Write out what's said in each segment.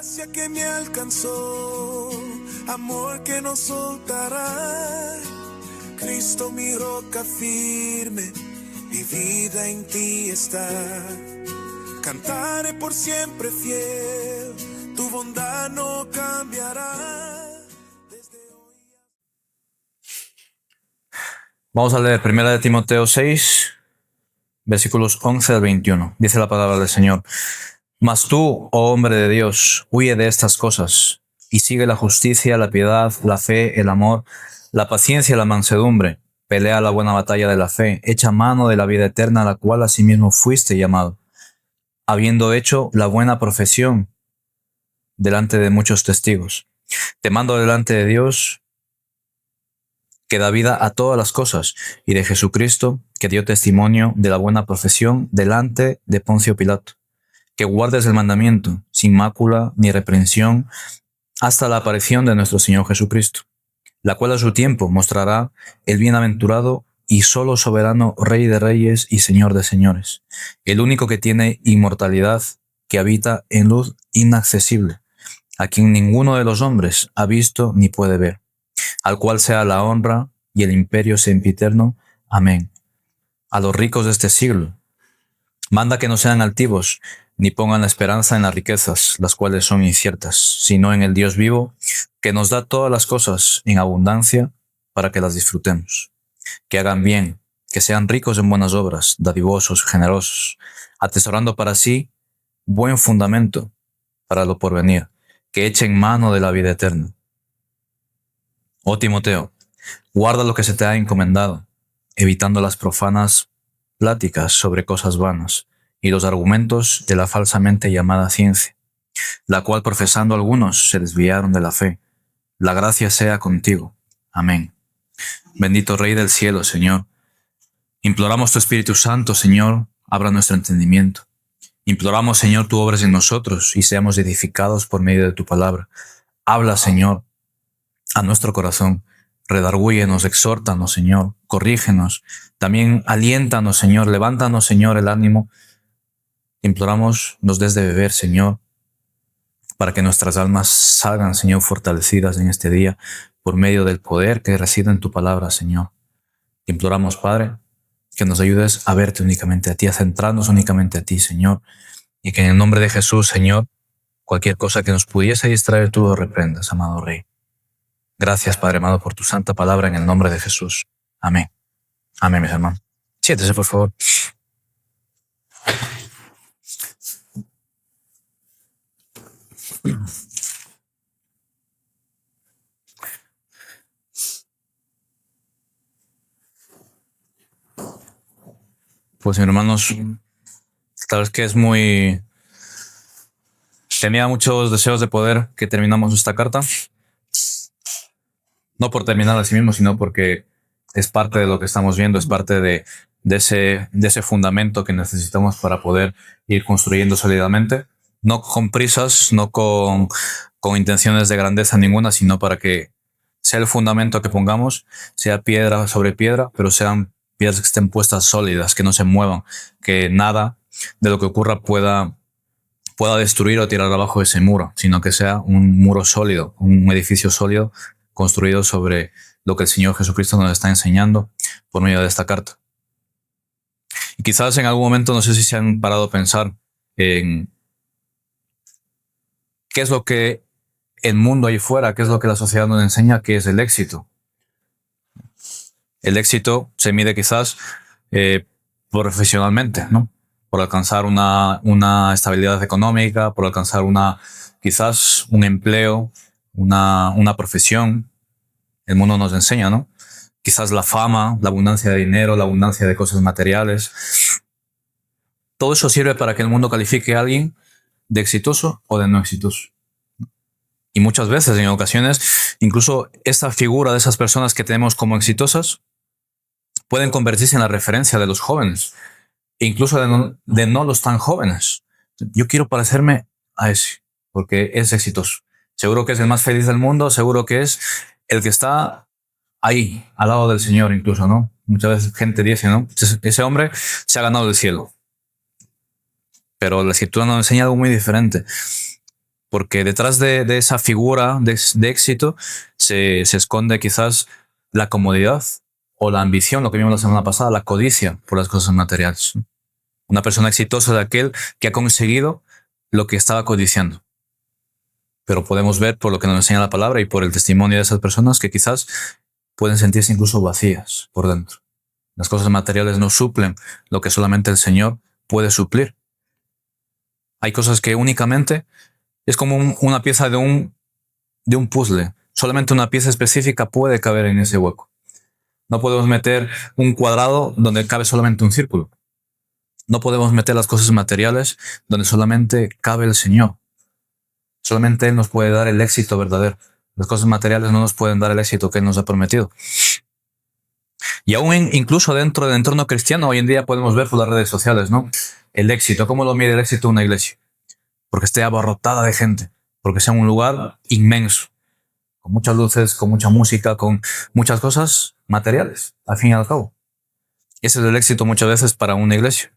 Gracia que me alcanzó, amor que no soltará. Cristo mi roca firme, mi vida en ti está. Cantaré por siempre fiel, tu bondad no cambiará. Vamos a leer 1 Timoteo 6, versículos 11 al 21. Dice la palabra del Señor. Mas tú, oh hombre de Dios, huye de estas cosas, y sigue la justicia, la piedad, la fe, el amor, la paciencia y la mansedumbre. Pelea la buena batalla de la fe, echa mano de la vida eterna, a la cual asimismo fuiste llamado, habiendo hecho la buena profesión delante de muchos testigos. Te mando delante de Dios, que da vida a todas las cosas, y de Jesucristo, que dio testimonio de la buena profesión delante de Poncio Pilato, que guardes el mandamiento, sin mácula ni reprensión, hasta la aparición de nuestro Señor Jesucristo, la cual a su tiempo mostrará el bienaventurado y solo soberano Rey de Reyes y Señor de Señores, el único que tiene inmortalidad, que habita en luz inaccesible, a quien ninguno de los hombres ha visto ni puede ver, al cual sea la honra y el imperio sempiterno. Amén. A los ricos de este siglo, manda que no sean altivos, ni pongan la esperanza en las riquezas, las cuales son inciertas, sino en el Dios vivo, que nos da todas las cosas en abundancia para que las disfrutemos. Que hagan bien, que sean ricos en buenas obras, dadivosos, generosos, atesorando para sí buen fundamento para lo porvenir, que echen mano de la vida eterna. Oh Timoteo, guarda lo que se te ha encomendado, evitando las profanas pláticas sobre cosas vanas y los argumentos de la falsamente llamada ciencia, la cual profesando algunos se desviaron de la fe. La gracia sea contigo. Amén. Bendito Rey del cielo, Señor. Imploramos tu Espíritu Santo, Señor, abra nuestro entendimiento. Imploramos, Señor, tú obres en nosotros y seamos edificados por medio de tu palabra. Habla, Señor, a nuestro corazón. Redargúyenos, exhórtanos, Señor, corrígenos. También aliéntanos, Señor, levántanos, Señor, el ánimo. Imploramos nos des de beber, Señor, para que nuestras almas salgan, Señor, fortalecidas en este día por medio del poder que reside en tu palabra, Señor. Imploramos, Padre, que nos ayudes a verte únicamente a ti, a centrarnos únicamente a ti, Señor, y que en el nombre de Jesús, Señor, cualquier cosa que nos pudiese distraer, tú lo reprendas, amado Rey. Gracias, Padre amado, por tu santa palabra en el nombre de Jesús. Amén. Amén, mis hermanos. Siéntese, por favor. Pues, mis hermanos, tal vez que es muy... Tenía muchos deseos de poder que terminamos esta carta. No por terminar a sí mismo, sino porque es parte de lo que estamos viendo, es parte de ese fundamento que necesitamos para poder ir construyendo sólidamente. No con prisas, no con intenciones de grandeza ninguna, sino para que sea el fundamento que pongamos, sea piedra sobre piedra, pero sean piedras que estén puestas sólidas, que no se muevan, que nada de lo que ocurra pueda destruir o tirar abajo ese muro, sino que sea un muro sólido, un edificio sólido construido sobre lo que el Señor Jesucristo nos está enseñando por medio de esta carta. Y quizás en algún momento, no sé si se han parado a pensar en qué es lo que el mundo ahí fuera, qué es lo que la sociedad nos enseña que es el éxito. El éxito se mide quizás profesionalmente, ¿no? Por alcanzar una estabilidad económica, por alcanzar quizás un empleo, una profesión. El mundo nos enseña, ¿no? Quizás la fama, la abundancia de dinero, la abundancia de cosas materiales. Todo eso sirve para que el mundo califique a alguien de exitoso o de no exitoso. Y muchas veces, en ocasiones, incluso esta figura de esas personas que tenemos como exitosas pueden convertirse en la referencia de los jóvenes, e incluso de no los tan jóvenes. Yo quiero parecerme a ese, porque es exitoso. Seguro que es el más feliz del mundo, seguro que es el que está ahí, al lado del Señor incluso, ¿no? Muchas veces gente dice, ¿no? Ese hombre se ha ganado el cielo. Pero la Escritura nos enseña algo muy diferente. porque detrás de esa figura de éxito se esconde quizás la comodidad o la ambición, lo que vimos la semana pasada, la codicia por las cosas materiales. Una persona exitosa es aquel que ha conseguido lo que estaba codiciando. Pero podemos ver por lo que nos enseña la palabra y por el testimonio de esas personas que quizás pueden sentirse incluso vacías por dentro. Las cosas materiales no suplen lo que solamente el Señor puede suplir. Hay cosas que únicamente es como una pieza de un puzzle. Solamente una pieza específica puede caber en ese hueco. No podemos meter un cuadrado donde cabe solamente un círculo. No podemos meter las cosas materiales donde solamente cabe el Señor. Solamente Él nos puede dar el éxito verdadero. Las cosas materiales no nos pueden dar el éxito que Él nos ha prometido. Y aún incluso dentro del entorno cristiano, hoy en día podemos ver por las redes sociales, ¿no? El éxito. ¿Cómo lo mide el éxito una iglesia? Porque esté abarrotada de gente. Porque sea un lugar inmenso. Con muchas luces, con mucha música, con muchas cosas materiales, al fin y al cabo. Ese es el éxito muchas veces para una iglesia.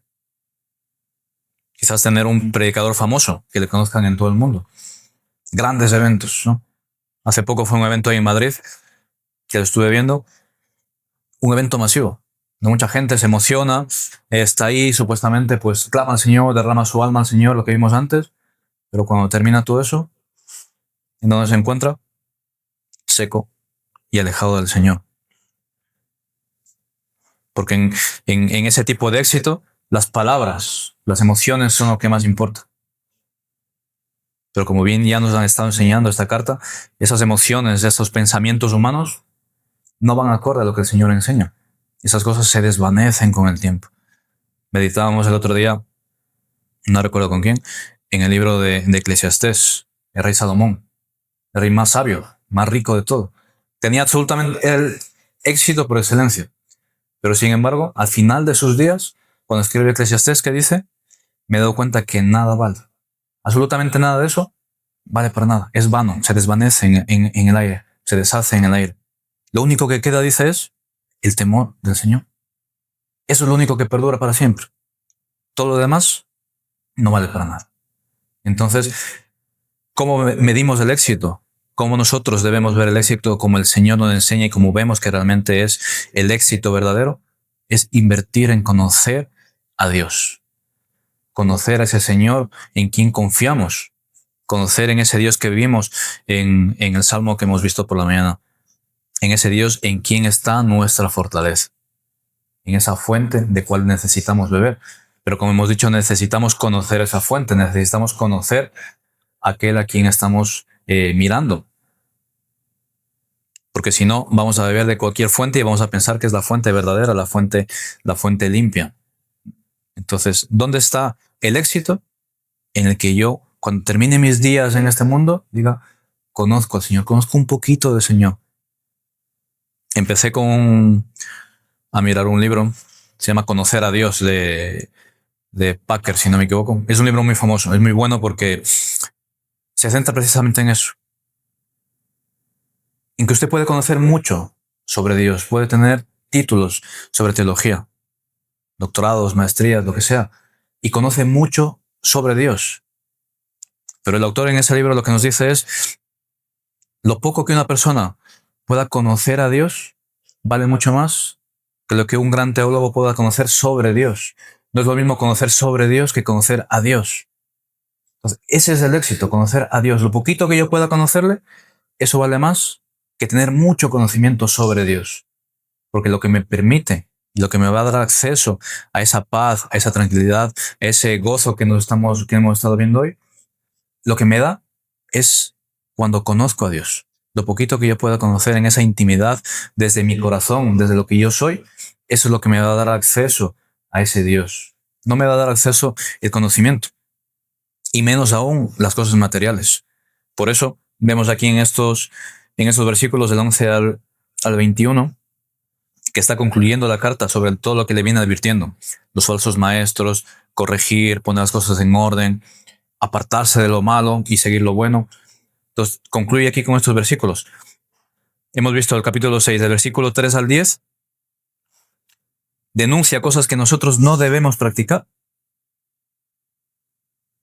Quizás tener un predicador famoso que le conozcan en todo el mundo. Grandes eventos, ¿no? Hace poco fue un evento ahí en Madrid que lo estuve viendo. Un evento masivo. Mucha gente se emociona, está ahí supuestamente, pues clama al Señor, derrama su alma al Señor, lo que vimos antes. Pero cuando termina todo eso, ¿en dónde se encuentra? Seco y alejado del Señor. Porque en ese tipo de éxito, las palabras, las emociones son lo que más importa. Pero como bien ya nos han estado enseñando esta carta, esas emociones, esos pensamientos humanos no van acorde a lo que el Señor enseña. Esas cosas se desvanecen con el tiempo. Meditábamos el otro día, no recuerdo con quién, en el libro de Eclesiastés, el rey Salomón, el rey más sabio, más rico de todo. Tenía absolutamente el éxito por excelencia. Pero sin embargo, al final de sus días, cuando escribe Eclesiastés, ¿qué dice? Me he dado cuenta que nada vale. Absolutamente nada de eso vale para nada. Es vano, se desvanece en el aire, se deshace en el aire. Lo único que queda, dice, es el temor del Señor. Eso es lo único que perdura para siempre. Todo lo demás no vale para nada. Entonces, ¿cómo medimos el éxito? ¿Cómo nosotros debemos ver el éxito como el Señor nos enseña y como vemos que realmente es el éxito verdadero? Es invertir en conocer a Dios. Conocer a ese Señor en quien confiamos. Conocer en ese Dios que vivimos en el Salmo que hemos visto por la mañana. En ese Dios en quien está nuestra fortaleza. En esa fuente de cual necesitamos beber. Pero como hemos dicho, necesitamos conocer esa fuente. Necesitamos conocer aquel a quien estamos mirando. Porque si no, vamos a beber de cualquier fuente y vamos a pensar que es la fuente verdadera, la fuente limpia. Entonces, ¿dónde está el éxito? En el que yo, cuando termine mis días en este mundo, diga, conozco al Señor, conozco un poquito del Señor. Empecé a mirar un libro, se llama Conocer a Dios, de Packer, si no me equivoco. Es un libro muy famoso, es muy bueno porque se centra precisamente en eso. En que usted puede conocer mucho sobre Dios, puede tener títulos sobre teología, doctorados, maestrías, lo que sea, y conoce mucho sobre Dios. Pero el autor en ese libro lo que nos dice es, lo poco que una persona pueda conocer a Dios vale mucho más que lo que un gran teólogo pueda conocer sobre Dios. No es lo mismo conocer sobre Dios que conocer a Dios. Entonces, ese es el éxito, conocer a Dios. Lo poquito que yo pueda conocerle, eso vale más que tener mucho conocimiento sobre Dios. Porque lo que me permite y lo que me va a dar acceso a esa paz, a esa tranquilidad, a ese gozo que hemos estado viendo hoy, lo que me da es cuando conozco a Dios. Lo poquito que yo pueda conocer en esa intimidad desde mi corazón, desde lo que yo soy, eso es lo que me va a dar acceso a ese Dios. No me va a dar acceso el conocimiento. Y menos aún las cosas materiales. Por eso vemos aquí en estos versículos del 11 al 21, que está concluyendo la carta sobre todo lo que le viene advirtiendo. Los falsos maestros, corregir, poner las cosas en orden, apartarse de lo malo y seguir lo bueno. Entonces, concluye aquí con estos versículos. Hemos visto el capítulo 6, del versículo 3 al 10. Denuncia cosas que nosotros no debemos practicar.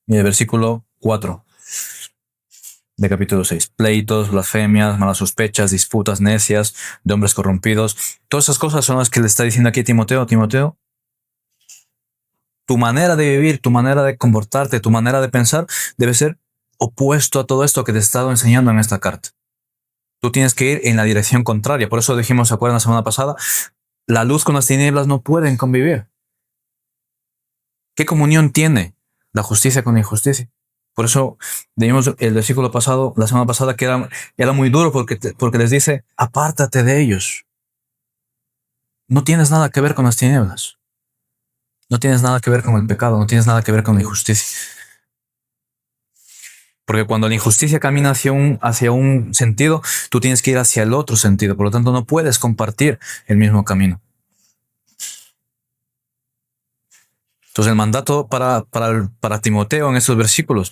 Y el versículo 4. de capítulo 6. Pleitos, blasfemias, malas sospechas, disputas necias, de hombres corrompidos. Todas esas cosas son las que le está diciendo aquí a Timoteo. Timoteo, tu manera de vivir, tu manera de comportarte, tu manera de pensar debe ser opuesto a todo esto que te he estado enseñando en esta carta. Tú tienes que ir en la dirección contraria. Por eso dijimos, ¿se acuerdan la semana pasada? La luz con las tinieblas no pueden convivir. ¿Qué comunión tiene la justicia con la injusticia? Por eso leímos el versículo pasado, la semana pasada, que era muy duro porque les dice, apártate de ellos. No tienes nada que ver con las tinieblas. No tienes nada que ver con el pecado, no tienes nada que ver con la injusticia. Porque cuando la injusticia camina hacia un sentido, tú tienes que ir hacia el otro sentido. Por lo tanto, no puedes compartir el mismo camino. Entonces, el mandato para Timoteo en estos versículos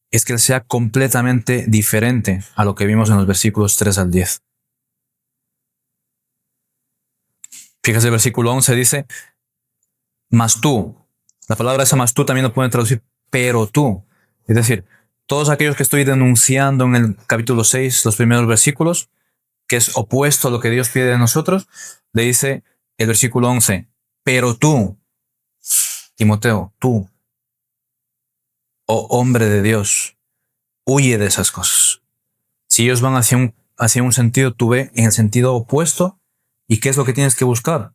es que él sea completamente diferente a lo que vimos en los versículos 3 al 10. Fíjese, el versículo 11 dice, mas tú. La palabra esa mas tú también lo pueden traducir, pero tú. Es decir, todos aquellos que estoy denunciando en el capítulo 6, los primeros versículos, que es opuesto a lo que Dios pide de nosotros, le dice el versículo 11, pero tú, Timoteo, tú, oh hombre de Dios, huye de esas cosas. Si ellos van hacia un sentido, tú ve en el sentido opuesto. ¿Y qué es lo que tienes que buscar?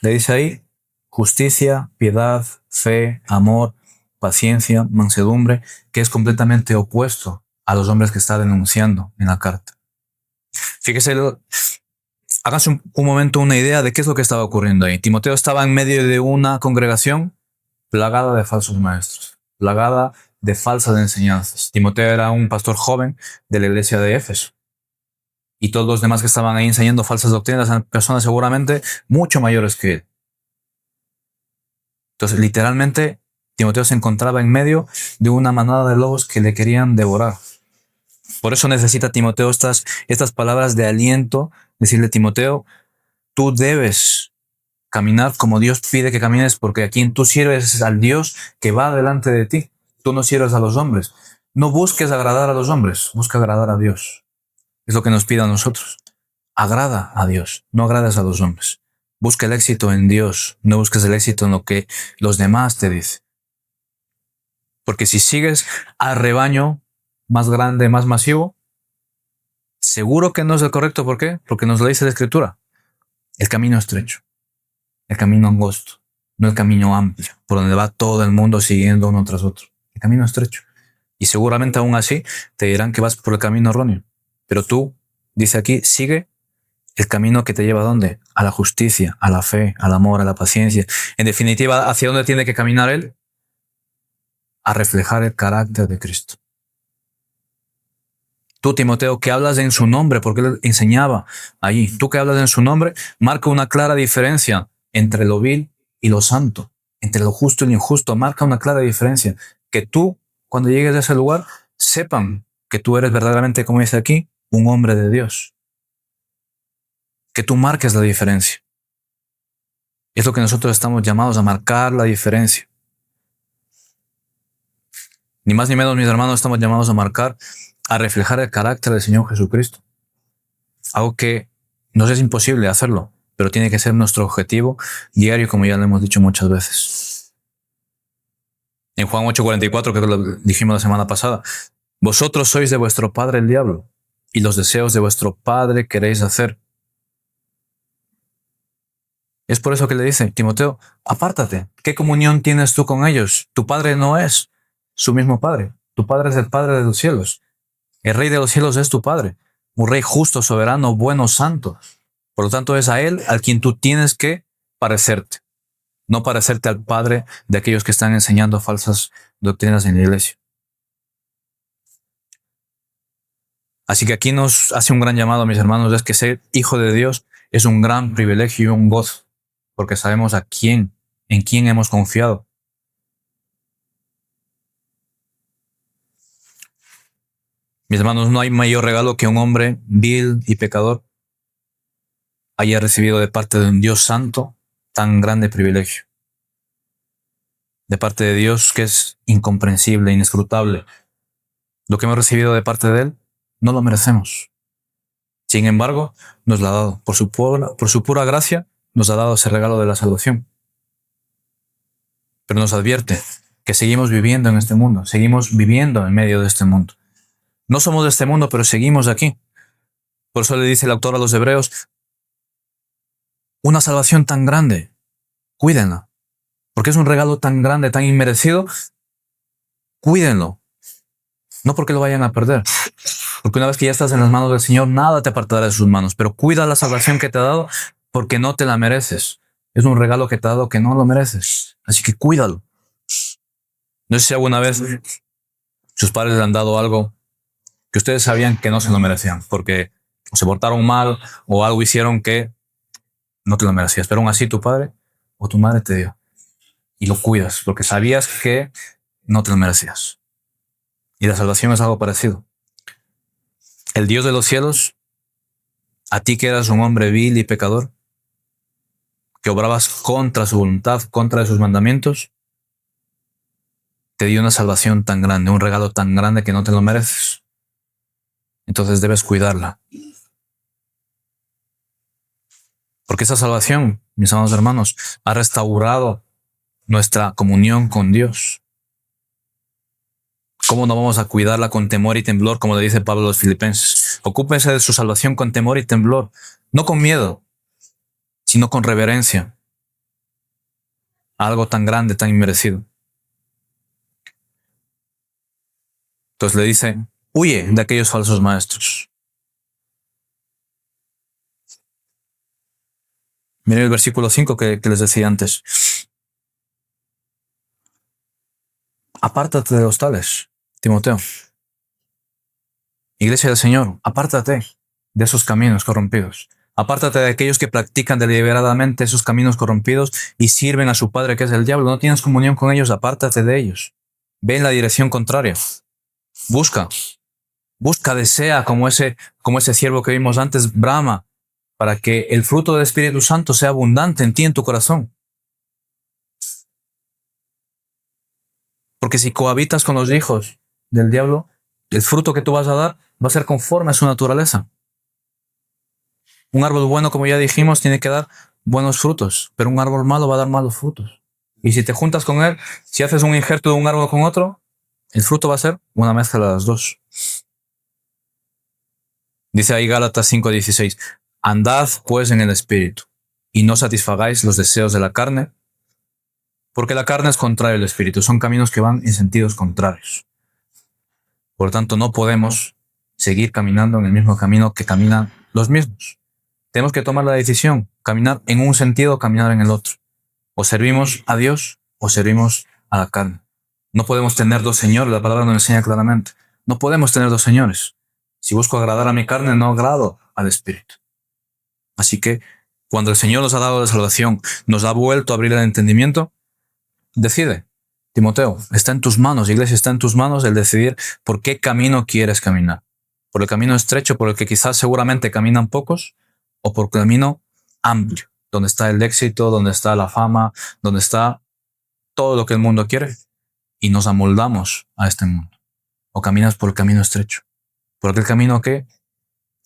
Le dice ahí, justicia, piedad, fe, amor, paciencia, mansedumbre, que es completamente opuesto a los hombres que está denunciando en la carta. Fíjese, háganse un momento una idea de qué es lo que estaba ocurriendo ahí. Timoteo estaba en medio de una congregación plagada de falsos maestros, plagada de falsas enseñanzas. Timoteo era un pastor joven de la iglesia de Éfeso. Y todos los demás que estaban ahí enseñando falsas doctrinas eran personas seguramente mucho mayores que él. Entonces, literalmente, Timoteo se encontraba en medio de una manada de lobos que le querían devorar. Por eso necesita Timoteo estas palabras de aliento, decirle, Timoteo, tú debes caminar como Dios pide que camines, porque a quien tú sirves es al Dios que va delante de ti. Tú no sirves a los hombres. No busques agradar a los hombres, busca agradar a Dios. Es lo que nos pide a nosotros. Agrada a Dios, no agrades a los hombres. Busca el éxito en Dios, no busques el éxito en lo que los demás te dicen. Porque si sigues al rebaño más grande, más masivo, seguro que no es el correcto. ¿Por qué? Porque nos lo dice la Escritura. El camino estrecho, el camino angosto, no el camino amplio, por donde va todo el mundo siguiendo uno tras otro. El camino estrecho. Y seguramente aún así te dirán que vas por el camino erróneo. Pero tú, dice aquí, sigue el camino que te lleva ¿a dónde? A la justicia, a la fe, al amor, a la paciencia. En definitiva, ¿hacia dónde tiene que caminar él? A reflejar el carácter de Cristo. Tú, Timoteo, que hablas en su nombre, porque él enseñaba allí, tú que hablas en su nombre, marca una clara diferencia entre lo vil y lo santo, entre lo justo y lo injusto. Marca una clara diferencia. Que tú, cuando llegues a ese lugar, sepan que tú eres verdaderamente, como dice aquí, un hombre de Dios. Que tú marques la diferencia. Es lo que nosotros estamos llamados a marcar la diferencia. Ni más ni menos, mis hermanos, estamos llamados a reflejar el carácter del Señor Jesucristo. Algo que nos es imposible hacerlo, pero tiene que ser nuestro objetivo diario, como ya lo hemos dicho muchas veces. En Juan 8:44, que lo dijimos la semana pasada, vosotros sois de vuestro padre el diablo, y los deseos de vuestro padre queréis hacer. Es por eso que le dice, Timoteo, apártate. ¿Qué comunión tienes tú con ellos? Tu padre no es su mismo padre. Tu padre es el Padre de los cielos. El Rey de los cielos es tu Padre. Un Rey justo, soberano, bueno, santo. Por lo tanto, es a Él al quien tú tienes que parecerte. No parecerte al padre de aquellos que están enseñando falsas doctrinas en la iglesia. Así que aquí nos hace un gran llamado, mis hermanos, es que ser hijo de Dios es un gran privilegio y un gozo, porque sabemos en quién hemos confiado. Mis hermanos, no hay mayor regalo que un hombre vil y pecador haya recibido de parte de un Dios santo tan grande privilegio. De parte de Dios que es incomprensible, inescrutable. Lo que hemos recibido de parte de Él, no lo merecemos. Sin embargo, nos lo ha dado. Por su pura gracia, nos ha dado ese regalo de la salvación. Pero nos advierte que seguimos viviendo en este mundo, seguimos viviendo en medio de este mundo. No somos de este mundo, pero seguimos aquí. Por eso le dice el autor a los Hebreos, una salvación tan grande, cuídenla. Porque es un regalo tan grande, tan inmerecido, cuídenlo. No porque lo vayan a perder. Porque una vez que ya estás en las manos del Señor, nada te apartará de sus manos. Pero cuida la salvación que te ha dado porque no te la mereces. Es un regalo que te ha dado que no lo mereces. Así que cuídalo. No sé si alguna vez sus padres le han dado algo que ustedes sabían que no se lo merecían. Porque se portaron mal o algo hicieron que no te lo merecías. Pero aún así tu padre o tu madre te dio. Y lo cuidas porque sabías que no te lo merecías. Y la salvación es algo parecido. El Dios de los cielos, a ti que eras un hombre vil y pecador, que obrabas contra su voluntad, contra sus mandamientos, te dio una salvación tan grande, un regalo tan grande que no te lo mereces. Entonces debes cuidarla. Porque esa salvación, mis amados hermanos, ha restaurado nuestra comunión con Dios. ¿Cómo no vamos a cuidarla con temor y temblor, como le dice Pablo a los Filipenses? Ocúpense de su salvación con temor y temblor, no con miedo, sino con reverencia a algo tan grande, tan inmerecido. Entonces le dice, huye de aquellos falsos maestros. Miren el versículo 5 que les decía antes. Apártate de los tales, Timoteo. Iglesia del Señor, apártate de esos caminos corrompidos. Apártate de aquellos que practican deliberadamente esos caminos corrompidos y sirven a su padre que es el diablo. No tienes comunión con ellos, apártate de ellos. Ve en la dirección contraria. Busca, desea como ese siervo que vimos antes, brama, para que el fruto del Espíritu Santo sea abundante en ti, en tu corazón. Porque si cohabitas con los hijos del diablo, el fruto que tú vas a dar va a ser conforme a su naturaleza. Un árbol bueno, como ya dijimos, tiene que dar buenos frutos, pero un árbol malo va a dar malos frutos. Y si te juntas con él, si haces un injerto de un árbol con otro, el fruto va a ser una mezcla de las dos. Dice ahí Gálatas 5:16, andad pues en el Espíritu, y no satisfagáis los deseos de la carne, porque la carne es contraria al Espíritu, son caminos que van en sentidos contrarios. Por tanto, no podemos seguir caminando en el mismo camino que caminan los mismos. Tenemos que tomar la decisión, caminar en un sentido o caminar en el otro. O servimos a Dios o servimos a la carne. No podemos tener dos señores, la palabra nos enseña claramente. No podemos tener dos señores. Si busco agradar a mi carne, no agrado al Espíritu. Así que, cuando el Señor nos ha dado la salvación, nos ha vuelto a abrir el entendimiento, decide. Timoteo, está en tus manos, iglesia, está en tus manos el decidir por qué camino quieres caminar. Por el camino estrecho, por el que quizás seguramente caminan pocos, o por el camino amplio, donde está el éxito, donde está la fama, donde está todo lo que el mundo quiere. Y nos amoldamos a este mundo. O caminas por el camino estrecho, por aquel camino que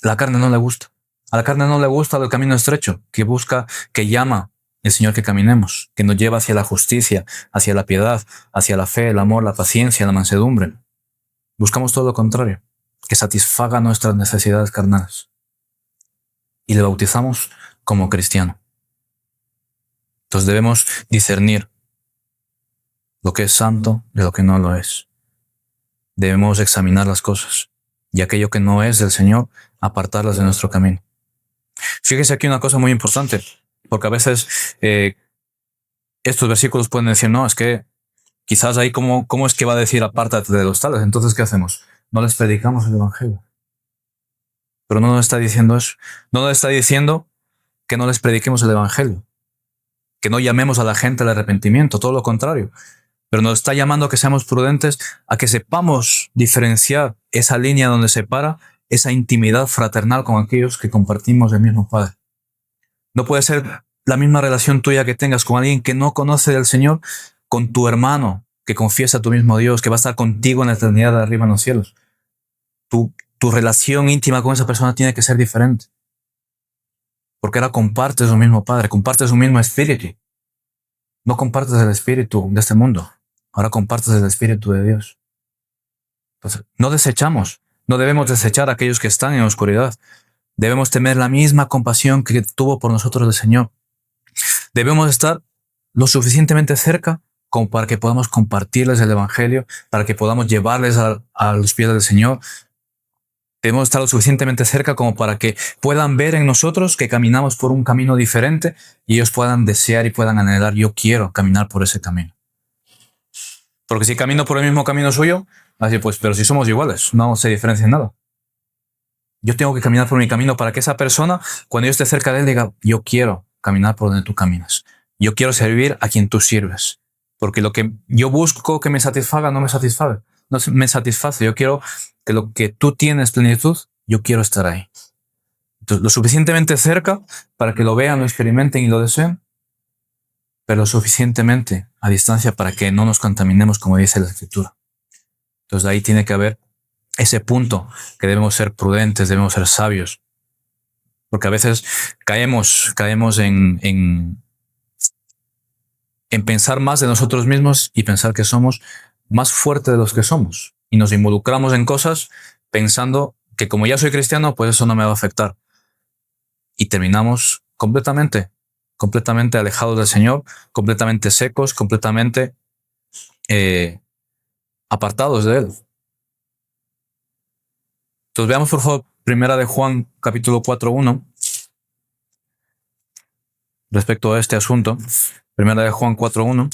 la carne no le gusta. A la carne no le gusta el camino estrecho, que busca, que llama el Señor que caminemos, que nos lleva hacia la justicia, hacia la piedad, hacia la fe, el amor, la paciencia, la mansedumbre. Buscamos todo lo contrario, que satisfaga nuestras necesidades carnales. Y le bautizamos como cristiano. Entonces debemos discernir lo que es santo de lo que no lo es. Debemos examinar las cosas y aquello que no es del Señor, apartarlas de nuestro camino. Fíjese aquí una cosa muy importante, porque a veces estos versículos pueden decir, no, es que quizás ahí cómo es que va a decir apártate de los tales. Entonces, ¿qué hacemos? No les predicamos el Evangelio. Pero no nos está diciendo eso. No nos está diciendo que no les prediquemos el Evangelio, que no llamemos a la gente al arrepentimiento, todo lo contrario. Pero nos está llamando a que seamos prudentes, a que sepamos diferenciar esa línea donde separa esa intimidad fraternal con aquellos que compartimos el mismo Padre. No puede ser la misma relación tuya que tengas con alguien que no conoce del Señor, con tu hermano que confiesa a tu mismo Dios, que va a estar contigo en la eternidad de arriba en los cielos. Tu relación íntima con esa persona tiene que ser diferente. Porque ahora compartes un mismo Padre, compartes un mismo Espíritu. No compartes el Espíritu de este mundo. Ahora compartes el Espíritu de Dios. Entonces, no debemos desechar a aquellos que están en oscuridad. Debemos tener la misma compasión que tuvo por nosotros el Señor. Debemos estar lo suficientemente cerca como para que podamos compartirles el Evangelio, para que podamos llevarles a los pies del Señor. Debemos estar lo suficientemente cerca como para que puedan ver en nosotros que caminamos por un camino diferente y ellos puedan desear y puedan anhelar, yo quiero caminar por ese camino. Porque si camino por el mismo camino suyo, así pues, pero si somos iguales, no se diferencia en nada. Yo tengo que caminar por mi camino para que esa persona, cuando yo esté cerca de él, diga, yo quiero caminar por donde tú caminas. Yo quiero servir a quien tú sirves. Porque lo que yo busco que me satisfaga no me satisface. No me satisface. Yo quiero que lo que tú tienes plenitud, yo quiero estar ahí. Entonces, lo suficientemente cerca para que lo vean, lo experimenten y lo deseen, pero lo suficientemente a distancia para que no nos contaminemos, como dice la Escritura. Entonces, ahí tiene que haber ese punto que debemos ser prudentes, debemos ser sabios. Porque a veces caemos en pensar más de nosotros mismos y pensar que somos más fuertes de los que somos. Y nos involucramos en cosas pensando que como ya soy cristiano, pues eso no me va a afectar. Y terminamos completamente alejados del Señor, completamente secos, completamente apartados de Él. Entonces veamos por favor Primera de Juan capítulo 4:1 respecto a este asunto. Primera de Juan 4:1.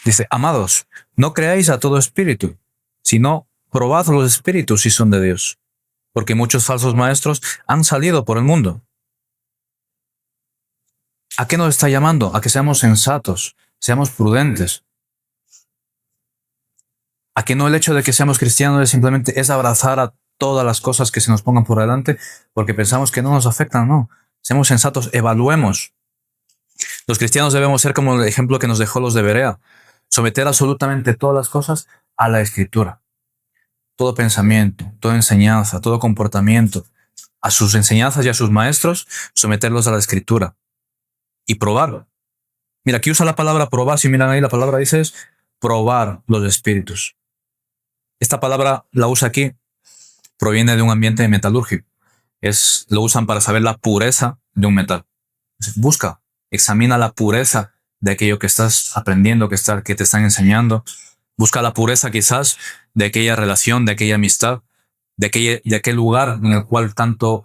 Dice, amados, no creáis a todo espíritu, sino probad los espíritus si son de Dios, porque muchos falsos maestros han salido por el mundo. ¿A qué nos está llamando? A que seamos sensatos, seamos prudentes. A que no el hecho de que seamos cristianos simplemente es abrazar a todas las cosas que se nos pongan por delante porque pensamos que no nos afectan, no. Seamos sensatos, evaluemos. Los cristianos debemos ser como el ejemplo que nos dejó los de Berea. Someter absolutamente todas las cosas a la Escritura. Todo pensamiento, toda enseñanza, todo comportamiento, a sus enseñanzas y a sus maestros, someterlos a la Escritura. Y probar. Mira, aquí usa la palabra probar. Si miran ahí, la palabra dice es probar los espíritus. Esta palabra la usa aquí, proviene de un ambiente metalúrgico. Lo usan para saber la pureza de un metal. Busca, examina la pureza de aquello que estás aprendiendo, que te están enseñando. Busca la pureza quizás de aquella relación, de aquella amistad, de aquel lugar en el cual tanto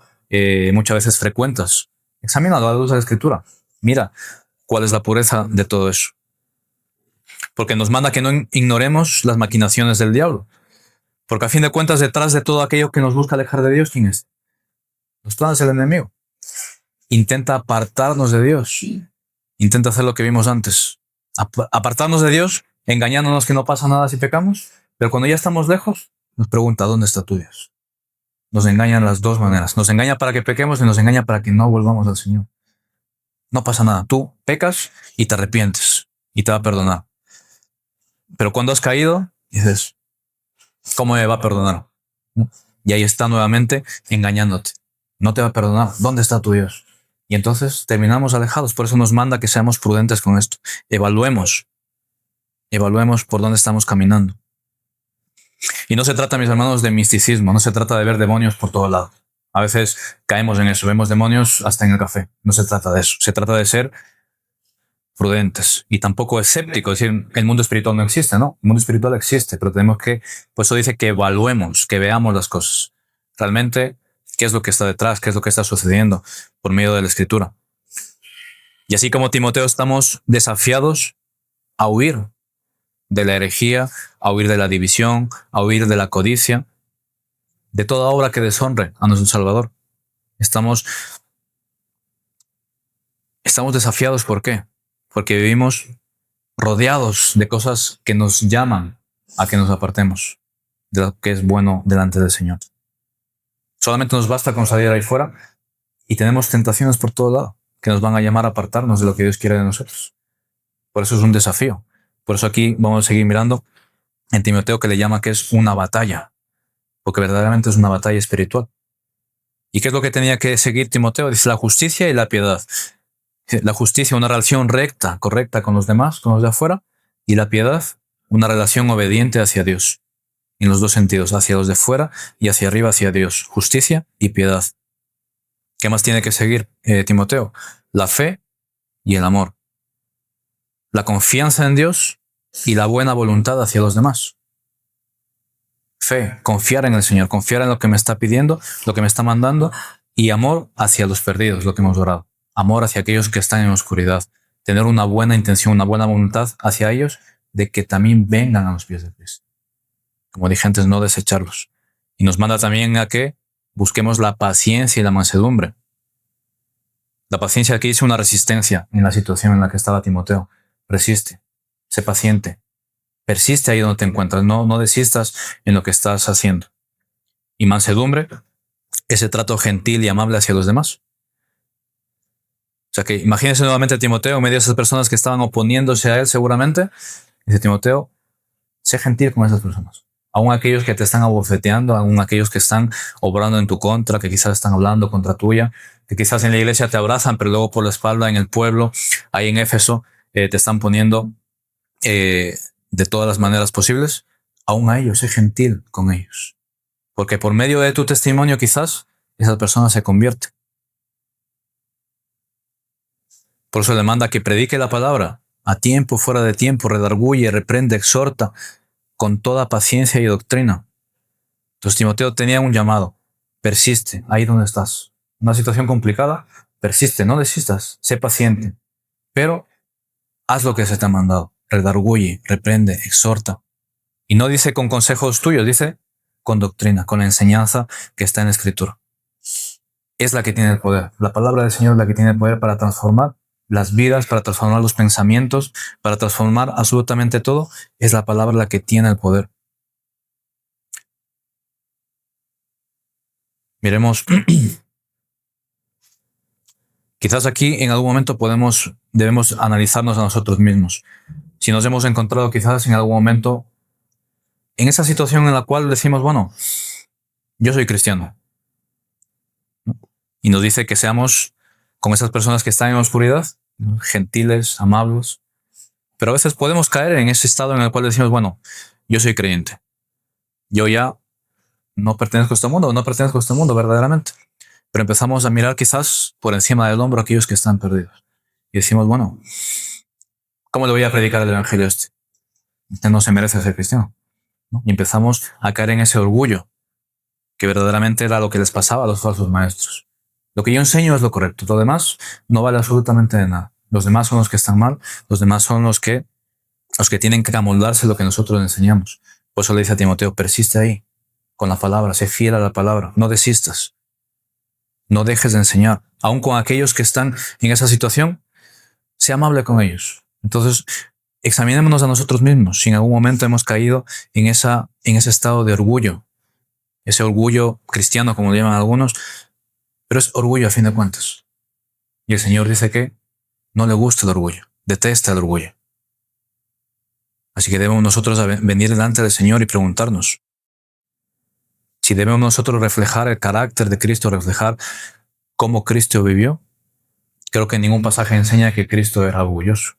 muchas veces frecuentas. Examínalo a la luz de la Escritura. Mira cuál es la pureza de todo eso. Porque nos manda que no ignoremos las maquinaciones del diablo. Porque a fin de cuentas, detrás de todo aquello que nos busca alejar de Dios, ¿quién es? Los planes del enemigo. Intenta apartarnos de Dios. Intenta hacer lo que vimos antes. Apartarnos de Dios, engañándonos que no pasa nada si pecamos. Pero cuando ya estamos lejos, nos pregunta, ¿dónde está tu Dios? Nos engañan las dos maneras. Nos engaña para que pequemos y nos engaña para que no volvamos al Señor. No pasa nada. Tú pecas y te arrepientes. Y te va a perdonar. Pero cuando has caído, dices, ¿cómo me va a perdonar? Y ahí está nuevamente engañándote. No te va a perdonar. ¿Dónde está tu Dios? Y entonces terminamos alejados. Por eso nos manda que seamos prudentes con esto. Evaluemos por dónde estamos caminando. Y no se trata, mis hermanos, de misticismo. No se trata de ver demonios por todos lados. A veces caemos en eso. Vemos demonios hasta en el café. No se trata de eso. Se trata de ser prudentes y tampoco escépticos. Es decir, el mundo espiritual no existe, ¿no? El mundo espiritual existe, pero tenemos que, pues eso dice que evaluemos, que veamos las cosas. Realmente, ¿qué es lo que está detrás? ¿Qué es lo que está sucediendo por medio de la Escritura? Y así como Timoteo, estamos desafiados a huir de la herejía, a huir de la división, a huir de la codicia, de toda obra que deshonre a nuestro Salvador. Estamos desafiados, ¿por qué? Porque vivimos rodeados de cosas que nos llaman a que nos apartemos de lo que es bueno delante del Señor. Solamente nos basta con salir ahí fuera y tenemos tentaciones por todo lado que nos van a llamar a apartarnos de lo que Dios quiere de nosotros. Por eso es un desafío. Por eso aquí vamos a seguir mirando en Timoteo, que le llama que es una batalla, porque verdaderamente es una batalla espiritual. ¿Y qué es lo que tenía que seguir Timoteo? Dice la justicia y la piedad. La justicia, una relación recta, correcta con los demás, con los de afuera, y la piedad, una relación obediente hacia Dios. En los dos sentidos, hacia los de fuera y hacia arriba hacia Dios. Justicia y piedad. ¿Qué más tiene que seguir Timoteo? La fe y el amor. La confianza en Dios y la buena voluntad hacia los demás. Fe, confiar en el Señor, confiar en lo que me está pidiendo, lo que me está mandando, y amor hacia los perdidos, lo que hemos orado. Amor hacia aquellos que están en oscuridad. Tener una buena intención, una buena voluntad hacia ellos, de que también vengan a los pies de Cristo. Como dije antes, no desecharlos. Y nos manda también a que busquemos la paciencia y la mansedumbre. La paciencia aquí dice una resistencia en la situación en la que estaba Timoteo. Resiste, sé paciente, persiste ahí donde te encuentras, no desistas en lo que estás haciendo. Y mansedumbre, ese trato gentil y amable hacia los demás. O sea que imagínense nuevamente a Timoteo en medio de esas personas que estaban oponiéndose a él seguramente. Dice Timoteo, sé gentil con esas personas. Aún aquellos que te están abofeteando, aún aquellos que están obrando en tu contra, que quizás están hablando contra tuya, que quizás en la iglesia te abrazan, pero luego por la espalda en el pueblo, ahí en Éfeso, te están poniendo de todas las maneras posibles. Aún a ellos, sé gentil con ellos. Porque por medio de tu testimonio quizás esa persona se convierte. Por eso le manda que predique la palabra, a tiempo, fuera de tiempo, redarguye, reprende, exhorta, con toda paciencia y doctrina. Entonces Timoteo tenía un llamado. Persiste, ahí donde estás. Una situación complicada, persiste, no desistas, sé paciente. Pero haz lo que se te ha mandado. Redarguye, reprende, exhorta. Y no dice con consejos tuyos, dice con doctrina, con la enseñanza que está en la Escritura. Es la que tiene el poder. La palabra del Señor es la que tiene el poder para transformar las vidas, para transformar los pensamientos, para transformar absolutamente todo. Es la palabra la que tiene el poder. Miremos. Quizás aquí en algún momento debemos analizarnos a nosotros mismos. Si nos hemos encontrado quizás en algún momento en esa situación en la cual decimos, bueno, yo soy cristiano. Y nos dice que seamos con esas personas que están en la oscuridad, gentiles, amables. Pero a veces podemos caer en ese estado en el cual decimos, bueno, yo soy creyente. Yo ya no pertenezco a este mundo, no pertenezco a este mundo verdaderamente. Pero empezamos a mirar quizás por encima del hombro a aquellos que están perdidos. Y decimos, bueno, ¿cómo le voy a predicar el evangelio a este? Este no se merece ser cristiano, ¿no? Y empezamos a caer en ese orgullo, que verdaderamente era lo que les pasaba a los falsos maestros. Lo que yo enseño es lo correcto. Lo demás no vale absolutamente de nada. Los demás son los que están mal. Los demás son los que tienen que amoldarse lo que nosotros enseñamos. Por eso le dice a Timoteo, persiste ahí con la palabra, sé fiel a la palabra. No desistas. No dejes de enseñar. Aún con aquellos que están en esa situación, sé amable con ellos. Entonces, examinémonos a nosotros mismos. Si en algún momento hemos caído en ese estado de orgullo. Ese orgullo cristiano, como lo llaman algunos. Pero es orgullo a fin de cuentas. Y el Señor dice que no le gusta el orgullo, detesta el orgullo. Así que debemos nosotros venir delante del Señor y preguntarnos si debemos nosotros reflejar el carácter de Cristo, reflejar cómo Cristo vivió. Creo que ningún pasaje enseña que Cristo era orgulloso.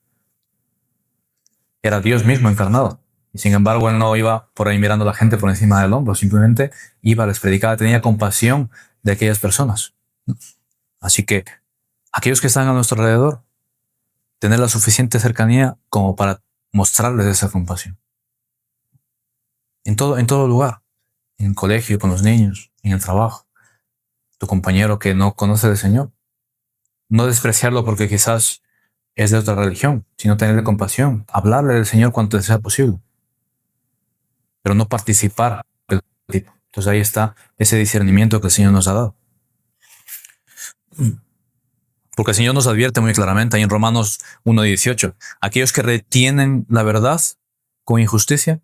Era Dios mismo encarnado. Y sin embargo, Él no iba por ahí mirando a la gente por encima del hombro. Simplemente iba, les predicaba, tenía compasión de aquellas personas. Así que aquellos que están a nuestro alrededor, tener la suficiente cercanía como para mostrarles esa compasión. En todo lugar. En el colegio, con los niños, en el trabajo. Tu compañero que no conoce del Señor. No despreciarlo porque quizás es de otra religión, sino tenerle compasión. Hablarle del Señor cuanto sea posible. Pero no participar del tipo. Entonces ahí está ese discernimiento que el Señor nos ha dado. Porque el Señor nos advierte muy claramente ahí en Romanos 1:18. Aquellos que retienen la verdad con injusticia,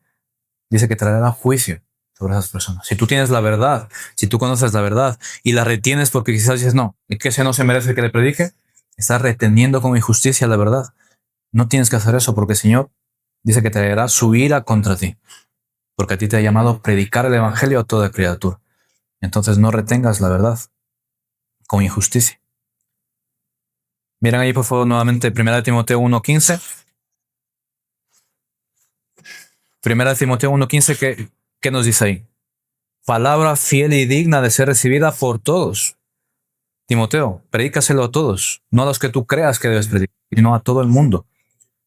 dice que traerá juicio sobre esas personas. Si tú tienes la verdad, si tú conoces la verdad y la retienes porque quizás dices, no, es que ese no se merece que le predique, estás reteniendo con injusticia la verdad. No tienes que hacer eso porque el Señor dice que traerá su ira contra ti, porque a ti te ha llamado a predicar el evangelio a toda criatura. Entonces no retengas la verdad con injusticia. Miren ahí por favor nuevamente 1 Timoteo 1:15. 1 Timoteo 1:15, ¿qué nos dice ahí? Palabra fiel y digna de ser recibida por todos. Timoteo, predícaselo a todos, no a los que tú creas que debes predicar, sino a todo el mundo.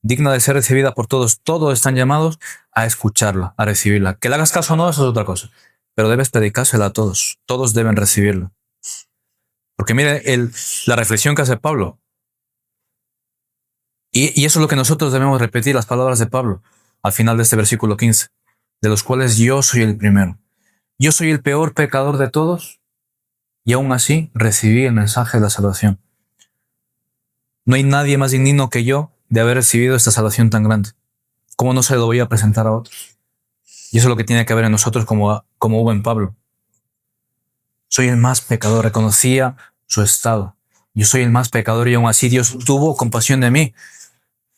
Digna de ser recibida por todos. Todos están llamados a escucharla, a recibirla. Que le hagas caso o no, eso es otra cosa. Pero debes predicársela a todos. Todos deben recibirla. Porque mire la reflexión que hace Pablo. Y eso es lo que nosotros debemos repetir, las palabras de Pablo, al final de este versículo 15. De los cuales yo soy el primero. Yo soy el peor pecador de todos. Y aún así recibí el mensaje de la salvación. No hay nadie más digno que yo de haber recibido esta salvación tan grande. ¿Cómo no se lo voy a presentar a otros? Y eso es lo que tiene que haber en nosotros como hubo en Pablo. Soy el más pecador, reconocía su estado. Yo soy el más pecador y aún así Dios tuvo compasión de mí.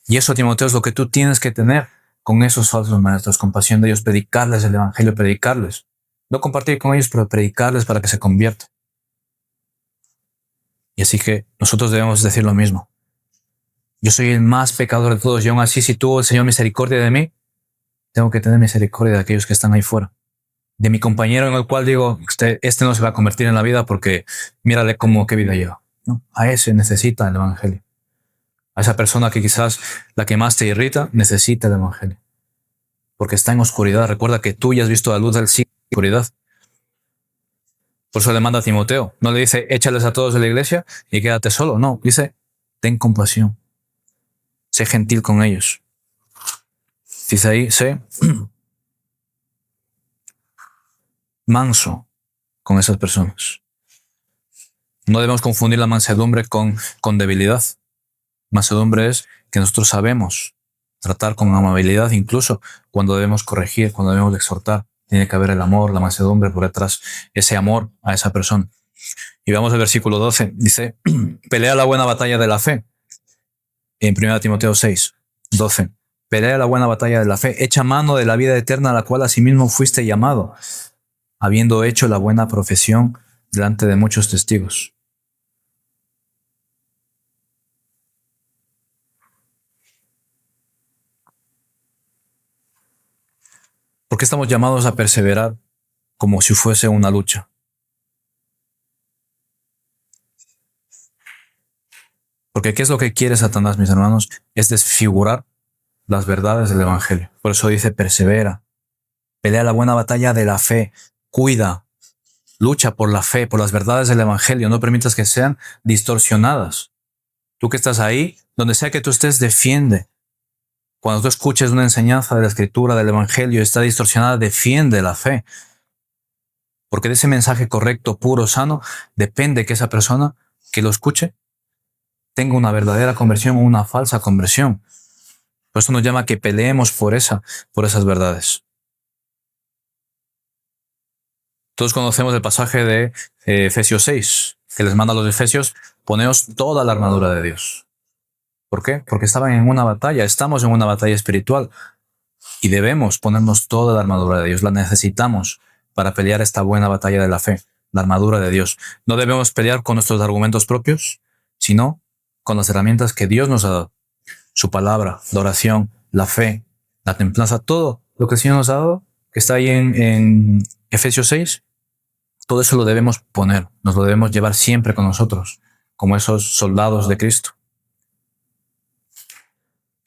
Y eso, Timoteo, es lo que tú tienes que tener con esos falsos maestros, compasión de ellos, predicarles el evangelio, predicarles. No compartir con ellos, pero predicarles para que se conviertan. Y así que nosotros debemos decir lo mismo. Yo soy el más pecador de todos y aún así si tuvo el Señor misericordia de mí, tengo que tener misericordia de aquellos que están ahí fuera. De mi compañero en el cual digo, este no se va a convertir en la vida porque mírale qué vida lleva. No, a ese necesita el evangelio. A esa persona que quizás la que más te irrita, necesita el evangelio. Porque está en oscuridad. Recuerda que tú ya has visto la luz del siglo en oscuridad. Por eso le manda a Timoteo. No le dice, échales a todos de la iglesia y quédate solo. No, dice, ten compasión. Sé gentil con ellos. Dice ahí, sé manso con esas personas. No debemos confundir la mansedumbre con debilidad. Mansedumbre es que nosotros sabemos tratar con amabilidad, incluso cuando debemos corregir, cuando debemos exhortar. Tiene que haber el amor, la mansedumbre por detrás, ese amor a esa persona. Y veamos el versículo 12. Dice, pelea la buena batalla de la fe. En 1 Timoteo 6:12. Pelea la buena batalla de la fe. Echa mano de la vida eterna a la cual asimismo fuiste llamado, habiendo hecho la buena profesión delante de muchos testigos. ¿Por qué estamos llamados a perseverar como si fuese una lucha? Porque ¿qué es lo que quiere Satanás, mis hermanos? Es desfigurar las verdades del evangelio. Por eso dice, persevera, pelea la buena batalla de la fe, cuida, lucha por la fe, por las verdades del evangelio. No permitas que sean distorsionadas. Tú que estás ahí, donde sea que tú estés, defiende. Cuando tú escuches una enseñanza de la escritura, del evangelio, está distorsionada, defiende la fe. Porque de ese mensaje correcto, puro, sano, depende que esa persona que lo escuche tenga una verdadera conversión o una falsa conversión. Por eso nos llama a que peleemos por esas verdades. Todos conocemos el pasaje de Efesios 6, que les manda a los efesios, poneos toda la armadura de Dios. ¿Por qué? Porque estaban en una batalla, estamos en una batalla espiritual y debemos ponernos toda la armadura de Dios. La necesitamos para pelear esta buena batalla de la fe, la armadura de Dios. No debemos pelear con nuestros argumentos propios, sino con las herramientas que Dios nos ha dado. Su palabra, la oración, la fe, la templanza, todo lo que el Señor nos ha dado, que está ahí en Efesios 6, todo eso lo debemos poner, nos lo debemos llevar siempre con nosotros, como esos soldados de Cristo.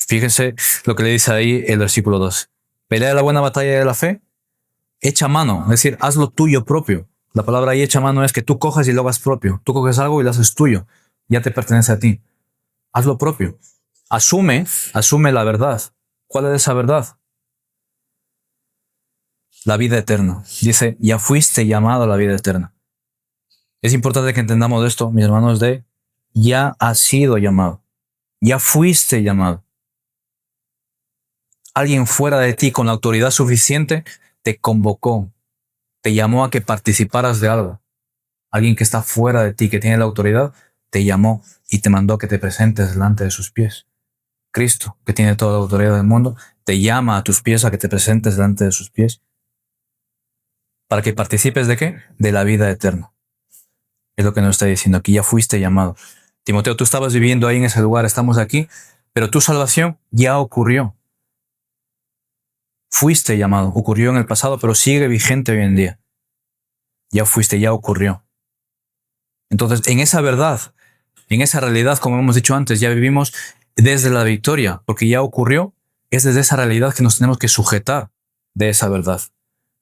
Fíjense lo que le dice ahí el versículo 2. Pelea la buena batalla de la fe, echa mano, es decir, haz lo tuyo propio. La palabra ahí echa mano es que tú coges y lo hagas propio. Tú coges algo y lo haces tuyo. Ya te pertenece a ti. Haz lo propio. Asume la verdad. ¿Cuál es esa verdad? La vida eterna. Dice, ya fuiste llamado a la vida eterna. Es importante que entendamos esto, mis hermanos, ya has sido llamado. Ya fuiste llamado. Alguien fuera de ti con la autoridad suficiente te convocó, te llamó a que participaras de algo. Alguien que está fuera de ti, que tiene la autoridad, te llamó y te mandó a que te presentes delante de sus pies. Cristo, que tiene toda la autoridad del mundo, te llama a tus pies a que te presentes delante de sus pies. ¿Para que participes de qué? De la vida eterna. Es lo que nos está diciendo aquí. Ya fuiste llamado. Timoteo, tú estabas viviendo ahí en ese lugar, estamos aquí, pero tu salvación ya ocurrió. Fuiste llamado. Ocurrió en el pasado, pero sigue vigente hoy en día. Ya fuiste, ya ocurrió. Entonces, en esa verdad, en esa realidad, como hemos dicho antes, ya vivimos desde la victoria, porque ya ocurrió. Es desde esa realidad que nos tenemos que sujetar de esa verdad,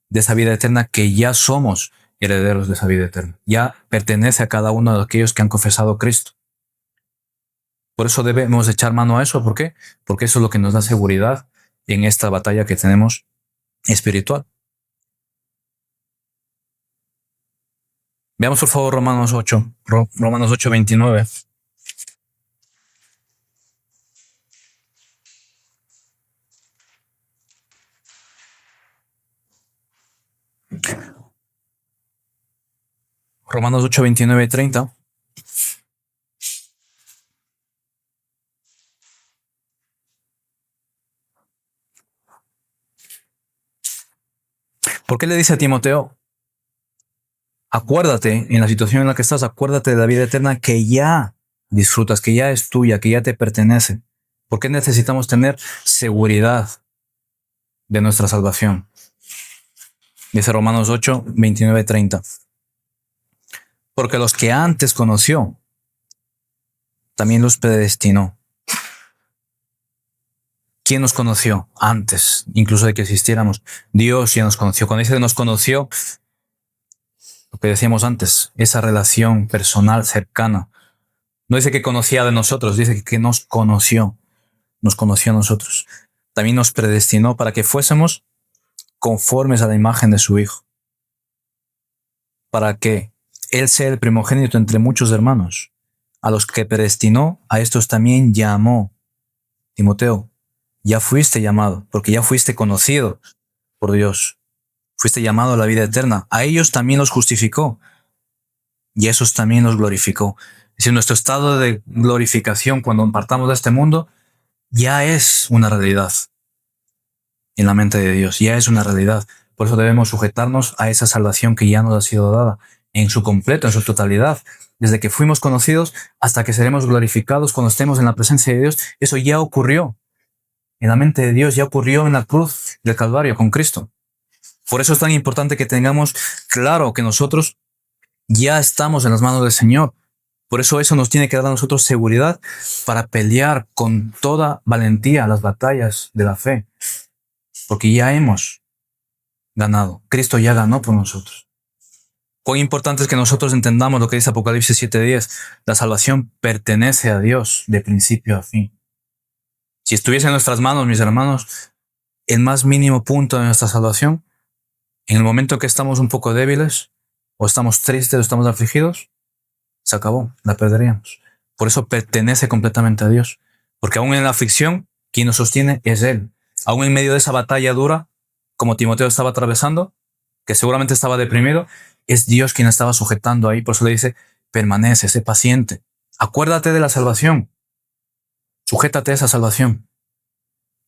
de esa vida eterna, que ya somos herederos de esa vida eterna. Ya pertenece a cada uno de aquellos que han confesado a Cristo. Por eso debemos echar mano a eso. ¿Por qué? Porque eso es lo que nos da seguridad en esta batalla que tenemos espiritual. Veamos por favor Romanos 8, Romanos 8, 29. Romanos 8, 29 y 30. ¿Por qué le dice a Timoteo? Acuérdate, en la situación en la que estás, acuérdate de la vida eterna que ya disfrutas, que ya es tuya, que ya te pertenece. ¿Por qué necesitamos tener seguridad de nuestra salvación? Dice Romanos 8, 29 y 30. Porque los que antes conoció, también los predestinó. ¿Quién nos conoció antes, incluso de que existiéramos? Dios ya nos conoció. Cuando dice nos conoció, lo que decíamos antes, esa relación personal cercana. No dice que conocía de nosotros, dice que nos conoció a nosotros. También nos predestinó para que fuésemos conformes a la imagen de su Hijo, para que Él sea el primogénito entre muchos hermanos. A los que predestinó, a estos también llamó. Timoteo, ya fuiste llamado, porque ya fuiste conocido por Dios. Fuiste llamado a la vida eterna. A ellos también los justificó y a esos también los glorificó. Es decir, nuestro estado de glorificación cuando partamos de este mundo ya es una realidad en la mente de Dios, ya es una realidad. Por eso debemos sujetarnos a esa salvación que ya nos ha sido dada en su completo, en su totalidad. Desde que fuimos conocidos hasta que seremos glorificados cuando estemos en la presencia de Dios, eso ya ocurrió. En la mente de Dios ya ocurrió en la cruz del Calvario con Cristo. Por eso es tan importante que tengamos claro que nosotros ya estamos en las manos del Señor. Por eso nos tiene que dar a nosotros seguridad para pelear con toda valentía las batallas de la fe. Porque ya hemos ganado. Cristo ya ganó por nosotros. Cuán importante es que nosotros entendamos lo que dice Apocalipsis 7:10. La salvación pertenece a Dios de principio a fin. Si estuviese en nuestras manos, mis hermanos, el más mínimo punto de nuestra salvación, en el momento que estamos un poco débiles, o estamos tristes, o estamos afligidos, se acabó, la perderíamos. Por eso pertenece completamente a Dios. Porque aún en la aflicción, quien nos sostiene es Él. Aún en medio de esa batalla dura, como Timoteo estaba atravesando, que seguramente estaba deprimido, es Dios quien estaba sujetando ahí. Por eso le dice, permanece, sé paciente. Acuérdate de la salvación. Sujétate a esa salvación,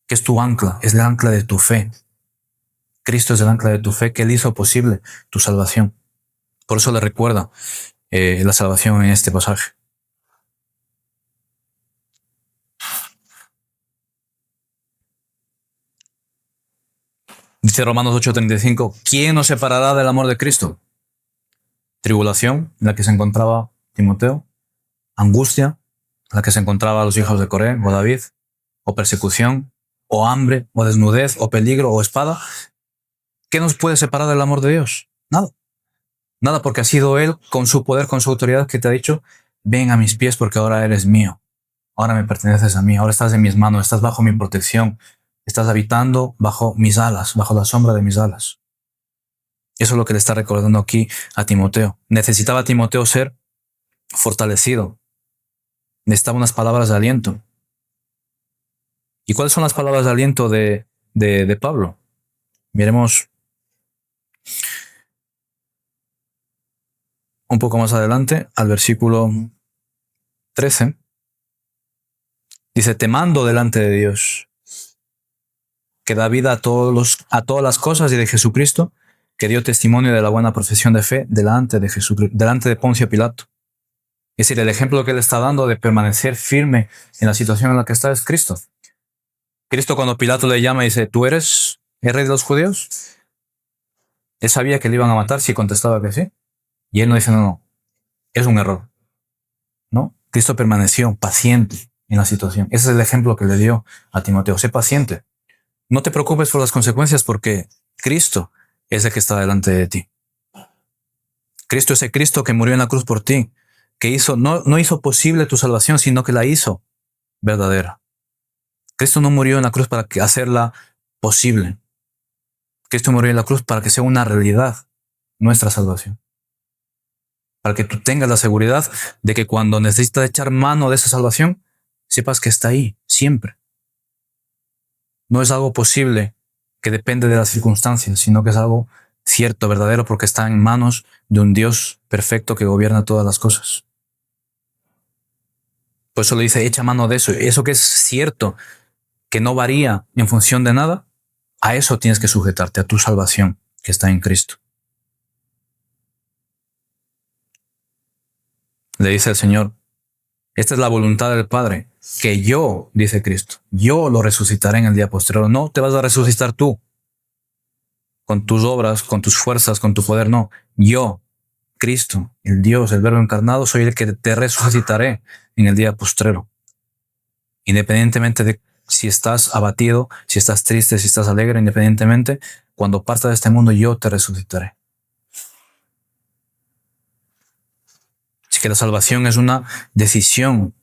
que es tu ancla, es la ancla de tu fe. Cristo es el ancla de tu fe, que Él hizo posible tu salvación. Por eso le recuerda la salvación en este pasaje. Dice Romanos 8:35, ¿quién nos separará del amor de Cristo? Tribulación, en la que se encontraba Timoteo, angustia, en la que se encontraba los hijos de Coré o David, o persecución, o hambre, o desnudez, o peligro, o espada. ¿Qué nos puede separar del amor de Dios? Nada. Nada, porque ha sido Él, con su poder, con su autoridad, que te ha dicho, ven a mis pies porque ahora eres mío. Ahora me perteneces a mí, ahora estás en mis manos, estás bajo mi protección, estás habitando bajo mis alas, bajo la sombra de mis alas. Eso es lo que le está recordando aquí a Timoteo. Necesitaba Timoteo ser fortalecido. Necesitaba unas palabras de aliento. ¿Y cuáles son las palabras de aliento de Pablo? Miremos un poco más adelante al versículo 13. Dice, te mando delante de Dios, que da vida a todas las cosas, y de Jesucristo, que dio testimonio de la buena profesión de fe delante de Poncio Pilato. Es decir, el ejemplo que él está dando de permanecer firme en la situación en la que está es Cristo. Cristo, cuando Pilato le llama y dice, ¿tú eres el rey de los judíos? Él sabía que le iban a matar si contestaba que sí. Y él no dice, no, es un error. ¿No? Cristo permaneció paciente en la situación. Ese es el ejemplo que le dio a Timoteo. Sé paciente. No te preocupes por las consecuencias, porque Cristo es el que está delante de ti. Cristo es el Cristo que murió en la cruz por ti, que no hizo posible tu salvación, sino que la hizo verdadera. Cristo no murió en la cruz para hacerla posible. Cristo murió en la cruz para que sea una realidad nuestra salvación. Para que tú tengas la seguridad de que cuando necesitas echar mano de esa salvación, sepas que está ahí, siempre. No es algo posible que depende de las circunstancias, sino que es algo cierto, verdadero, porque está en manos de un Dios perfecto que gobierna todas las cosas. Por eso le dice, echa mano de eso. Eso que es cierto, que no varía en función de nada, a eso tienes que sujetarte, a tu salvación que está en Cristo. Le dice el Señor, esta es la voluntad del Padre, que yo, dice Cristo, yo lo resucitaré en el día posterior. No te vas a resucitar tú, con tus obras, con tus fuerzas, con tu poder, no. Yo, Cristo, el Dios, el Verbo encarnado, soy el que te resucitaré en el día postrero. Independientemente de si estás abatido, si estás triste, si estás alegre, independientemente, cuando partas de este mundo, yo te resucitaré. Así que la salvación es una decisión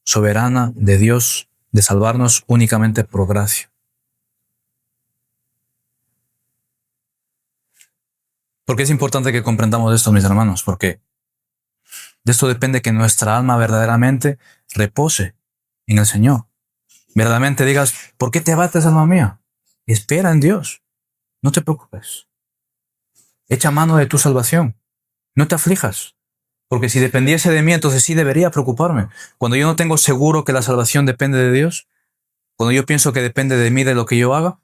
soberana de Dios de salvarnos únicamente por gracia. ¿Por qué es importante que comprendamos esto, mis hermanos? Porque de esto depende que nuestra alma verdaderamente repose en el Señor. Verdaderamente digas, ¿por qué te abates, alma mía? Espera en Dios. No te preocupes. Echa mano de tu salvación. No te aflijas. Porque si dependiese de mí, entonces sí debería preocuparme. Cuando yo no tengo seguro que la salvación depende de Dios, cuando yo pienso que depende de mí, de lo que yo haga,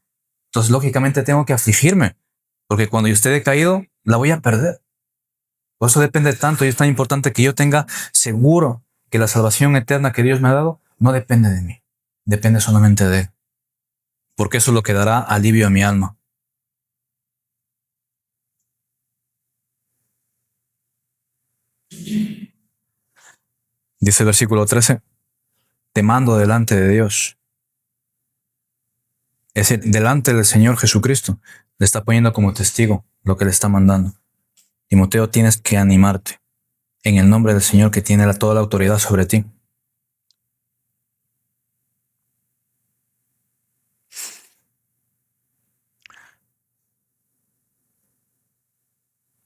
entonces lógicamente tengo que afligirme. Porque cuando yo esté decaído, la voy a perder. Por eso depende tanto y es tan importante que yo tenga seguro que la salvación eterna que Dios me ha dado no depende de mí. Depende solamente de Él. Porque eso es lo que dará alivio a mi alma. Dice el versículo 13, te mando delante de Dios. Es decir, delante del Señor Jesucristo. Le está poniendo como testigo lo que le está mandando. Timoteo, tienes que animarte en el nombre del Señor que tiene toda la autoridad sobre ti.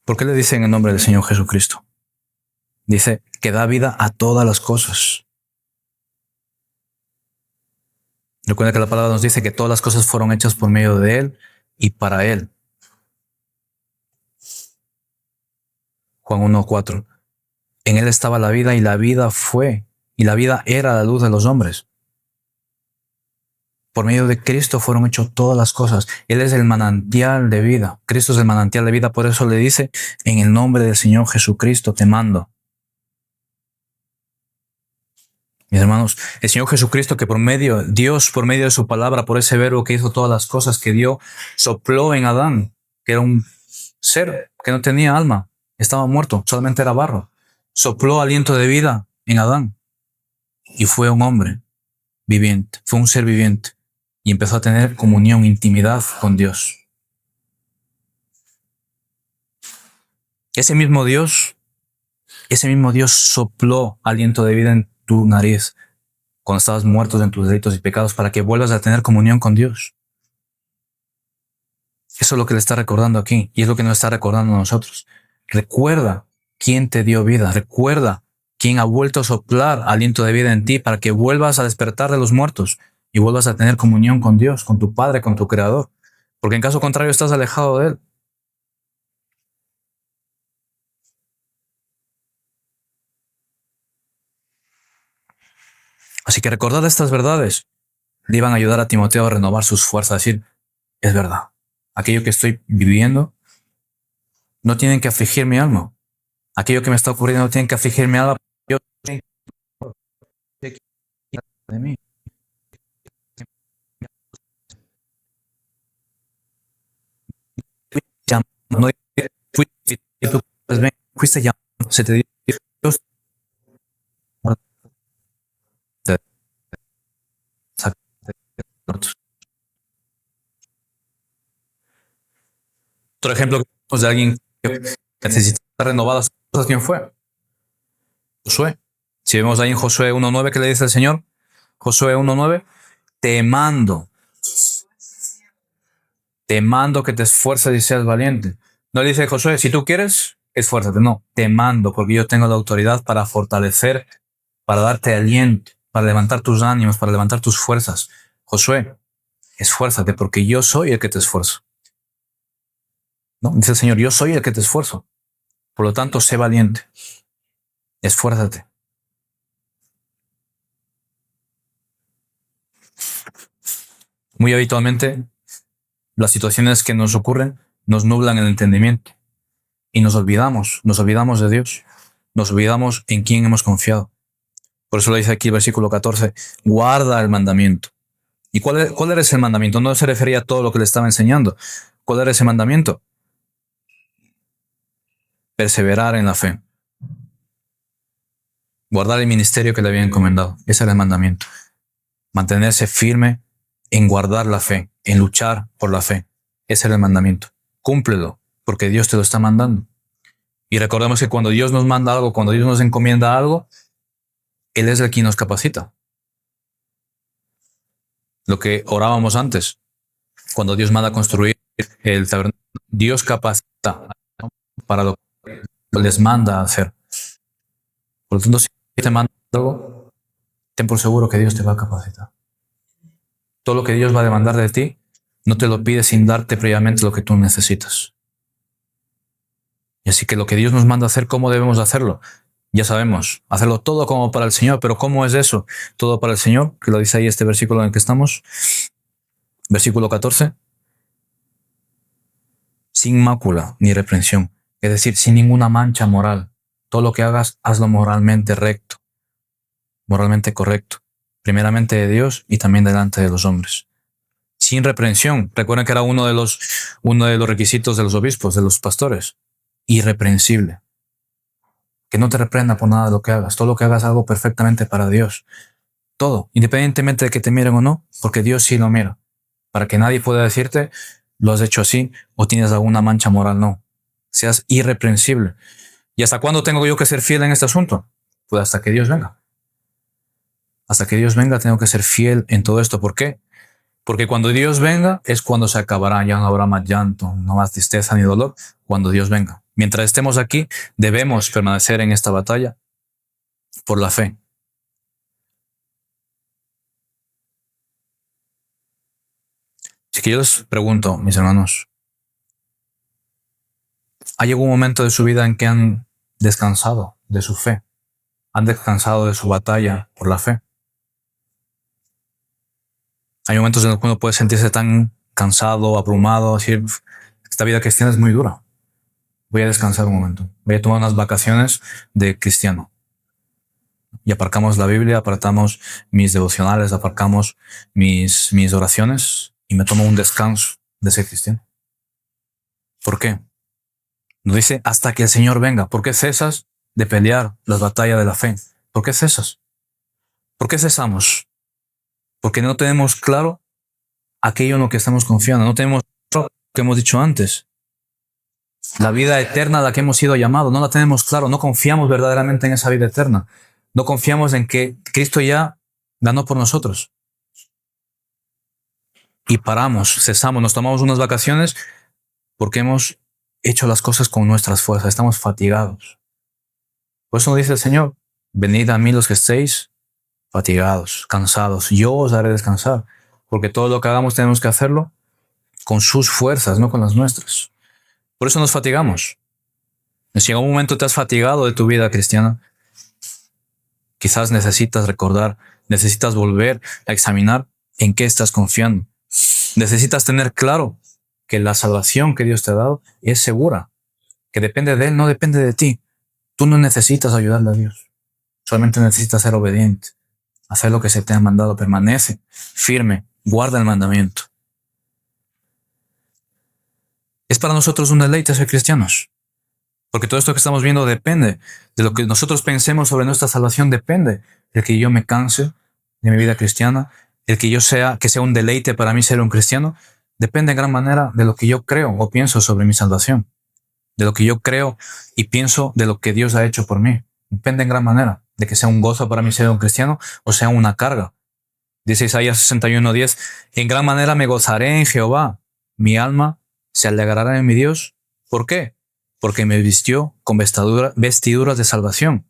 ¿Por qué le dice en el nombre del Señor Jesucristo? Dice que da vida a todas las cosas. Recuerda que la palabra nos dice que todas las cosas fueron hechas por medio de Él y para Él. Juan 1:4. En Él estaba la vida y la vida era la luz de los hombres. Por medio de Cristo fueron hechas todas las cosas. Él es el manantial de vida. Cristo es el manantial de vida. Por eso le dice, en el nombre del Señor Jesucristo te mando. Mis hermanos, el Señor Jesucristo Dios por medio de su palabra, por ese verbo que hizo todas las cosas, que dio, sopló en Adán, que era un ser que no tenía alma, estaba muerto, solamente era barro. Sopló aliento de vida en Adán y fue un hombre viviente, fue un ser viviente y empezó a tener comunión, intimidad con Dios. Ese mismo Dios sopló aliento de vida en tu nariz cuando estabas muerto en tus delitos y pecados para que vuelvas a tener comunión con Dios. Eso es lo que le está recordando aquí y es lo que nos está recordando a nosotros. Recuerda quién te dio vida. Recuerda quién ha vuelto a soplar aliento de vida en ti para que vuelvas a despertar de los muertos y vuelvas a tener comunión con Dios, con tu Padre, con tu Creador. Porque en caso contrario estás alejado de Él. Así que recordad estas verdades le iban a ayudar a Timoteo a renovar sus fuerzas, a decir, es verdad, aquello que estoy viviendo no tienen que afligir mi alma. Aquello que me está ocurriendo no tiene que afligir mi alma. Yo sé de mí. No fuiste llamado, se te dio Dios. Otro ejemplo de alguien que necesita renovar las cosas, ¿quién fue? Josué. Si vemos ahí en Josué 1.9, ¿qué le dice el Señor? Josué 1.9, te mando que te esfuerces y seas valiente. No le dice Josué, si tú quieres, esfuérzate. No, te mando porque yo tengo la autoridad para fortalecer, para darte aliento, para levantar tus ánimos, para levantar tus fuerzas. Josué, esfuérzate porque yo soy el que te esfuerzo. ¿No? Dice el Señor, yo soy el que te esfuerzo. Por lo tanto, sé valiente. Esfuérzate. Muy habitualmente, las situaciones que nos ocurren nos nublan el entendimiento y nos olvidamos de Dios, nos olvidamos en quién hemos confiado. Por eso lo dice aquí el versículo 14, guarda el mandamiento. ¿Y cuál era ese mandamiento? No se refería a todo lo que le estaba enseñando. ¿Cuál era ese mandamiento? Perseverar en la fe. Guardar el ministerio que le había encomendado. Ese era el mandamiento. Mantenerse firme en guardar la fe, en luchar por la fe. Ese era el mandamiento. Cúmplelo, porque Dios te lo está mandando. Y recordemos que cuando Dios nos manda algo, cuando Dios nos encomienda algo, Él es el quien nos capacita. Lo que orábamos antes, cuando Dios manda a construir el tabernáculo, Dios capacita para lo que les manda a hacer. Por lo tanto, si te manda algo, ten por seguro que Dios te va a capacitar. Todo lo que Dios va a demandar de ti, no te lo pide sin darte previamente lo que tú necesitas. Y así que lo que Dios nos manda a hacer, ¿cómo debemos hacerlo? Ya sabemos, hacerlo todo como para el Señor, pero ¿cómo es eso? Todo para el Señor, que lo dice ahí este versículo en el que estamos. Versículo 14. Sin mácula ni reprensión, es decir, sin ninguna mancha moral. Todo lo que hagas, hazlo moralmente recto, moralmente correcto. Primeramente de Dios y también delante de los hombres. Sin reprensión. Recuerden que era uno de los requisitos de los obispos, de los pastores. Irreprensible. Que no te reprenda por nada de lo que hagas. Todo lo que hagas, algo perfectamente para Dios. Todo, independientemente de que te miren o no, porque Dios sí lo mira. Para que nadie pueda decirte, lo has hecho así o tienes alguna mancha moral. No. Seas irreprensible. ¿Y hasta cuándo tengo yo que ser fiel en este asunto? Pues hasta que Dios venga. Hasta que Dios venga tengo que ser fiel en todo esto. ¿Por qué? Porque cuando Dios venga es cuando se acabará. Ya no habrá más llanto, no más tristeza ni dolor. Cuando Dios venga. Mientras estemos aquí, debemos permanecer en esta batalla por la fe. Así que yo les pregunto, mis hermanos, ¿hay algún momento de su vida en que han descansado de su fe? ¿Han descansado de su batalla por la fe? Hay momentos en los que uno puede sentirse tan cansado, abrumado, decir, esta vida cristiana es muy dura. Voy a descansar un momento. Voy a tomar unas vacaciones de cristiano. Y aparcamos la Biblia, apartamos mis devocionales, aparcamos mis oraciones y me tomo un descanso de ser cristiano. ¿Por qué? Nos dice hasta que el Señor venga. ¿Por qué cesas de pelear las batallas de la fe? ¿Por qué cesas? ¿Por qué cesamos? Porque no tenemos claro aquello en lo que estamos confiando. No tenemos claro lo que hemos dicho antes. La vida eterna a la que hemos sido llamados. No la tenemos claro. No confiamos verdaderamente en esa vida eterna. No confiamos en que Cristo ya ganó por nosotros. Y paramos, cesamos, nos tomamos unas vacaciones porque hemos hecho las cosas con nuestras fuerzas. Estamos fatigados. Por eso nos dice el Señor, venid a mí los que estéis fatigados, cansados, yo os haré descansar, porque todo lo que hagamos tenemos que hacerlo con sus fuerzas, no con las nuestras. Por eso nos fatigamos. Si en algún momento te has fatigado de tu vida cristiana, quizás necesitas recordar Necesitas volver a examinar en qué estás confiando. Necesitas tener claro que la salvación que Dios te ha dado es segura, que depende de Él, no depende de ti. Tú no necesitas ayudarle a Dios. Solamente necesitas ser obediente, hacer lo que se te ha mandado, permanece firme, guarda el mandamiento. Es para nosotros un deleite ser cristianos, porque todo esto que estamos viendo depende de lo que nosotros pensemos sobre nuestra salvación, depende de que yo me canse de mi vida cristiana, el que sea un deleite para mí ser un cristiano, depende en gran manera de lo que yo creo o pienso sobre mi salvación, de lo que yo creo y pienso de lo que Dios ha hecho por mí. Depende en gran manera de que sea un gozo para mí ser un cristiano o sea una carga. Dice Isaías 61:10, en gran manera me gozaré en Jehová, mi alma se alegrará en mi Dios. ¿Por qué? Porque me vistió con vestiduras de salvación.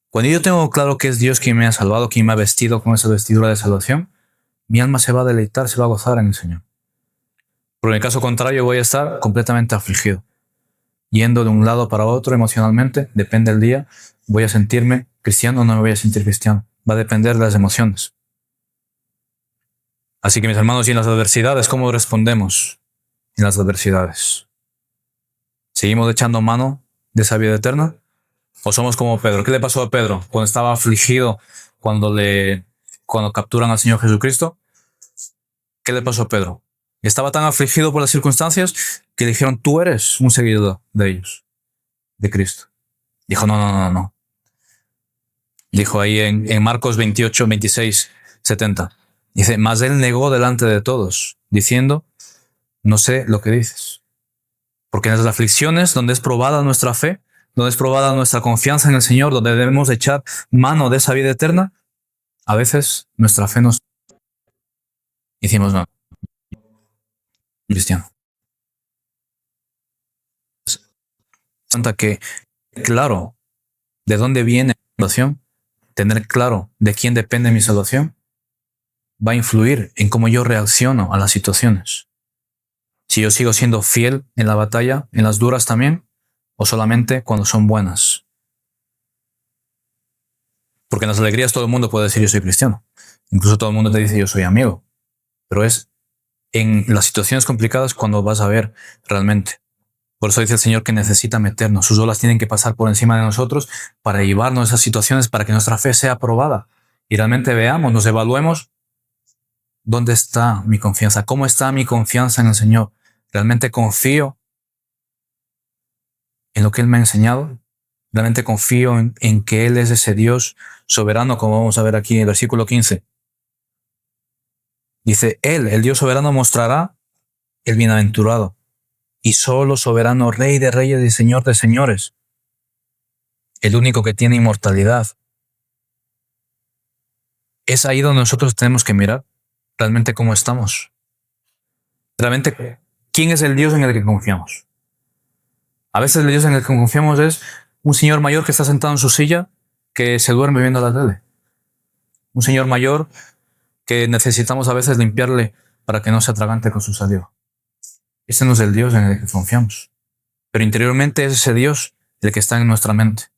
Cuando yo tengo claro que es Dios quien me ha salvado, quien me ha vestido con esa vestidura de salvación, mi alma se va a deleitar, se va a gozar en el Señor. Pero en el caso contrario voy a estar completamente afligido, yendo de un lado para otro emocionalmente, depende del día, voy a sentirme cristiano o no me voy a sentir cristiano. Va a depender de las emociones. Así que mis hermanos, y en las adversidades, ¿cómo respondemos en las adversidades? ¿Seguimos echando mano de esa vida eterna? ¿O somos como Pedro? ¿Qué le pasó a Pedro cuando estaba afligido, cuando capturan al Señor Jesucristo? ¿Qué le pasó a Pedro? Estaba tan afligido por las circunstancias que le dijeron, tú eres un seguidor de ellos, de Cristo. Dijo, no. Dijo ahí en Marcos 28, 26, 70. Dice, mas él negó delante de todos, diciendo, no sé lo que dices. Porque en las aflicciones, donde es probada nuestra fe, donde es probada nuestra confianza en el Señor, donde debemos echar mano de esa vida eterna, a veces nuestra fe nos... Decimos, no, cristiano. Santa que, claro, de dónde viene mi salvación, tener claro de quién depende mi salvación, va a influir en cómo yo reacciono a las situaciones. Si yo sigo siendo fiel en la batalla, en las duras también, o solamente cuando son buenas. Porque en las alegrías todo el mundo puede decir yo soy cristiano. Incluso todo el mundo te dice yo soy amigo. Pero es en las situaciones complicadas cuando vas a ver realmente. Por eso dice el Señor que necesita meternos. Sus olas tienen que pasar por encima de nosotros para llevarnos a esas situaciones, para que nuestra fe sea probada. Y realmente veamos, nos evaluemos dónde está mi confianza, cómo está mi confianza en el Señor. ¿Realmente confío en lo que Él me ha enseñado? ¿Realmente confío en que Él es ese Dios soberano, como vamos a ver aquí en el versículo 15? Dice, Él, el Dios soberano, mostrará el bienaventurado y solo soberano, Rey de reyes y Señor de señores, el único que tiene inmortalidad. Es ahí donde nosotros tenemos que mirar realmente cómo estamos. Realmente, ¿quién es el Dios en el que confiamos? A veces el Dios en el que confiamos es un señor mayor que está sentado en su silla, que se duerme viendo la tele. Un señor mayor que necesitamos a veces limpiarle para que no se atragante con su saliva. Ese no es el Dios en el que confiamos. Pero interiormente es ese Dios el que está en nuestra mente.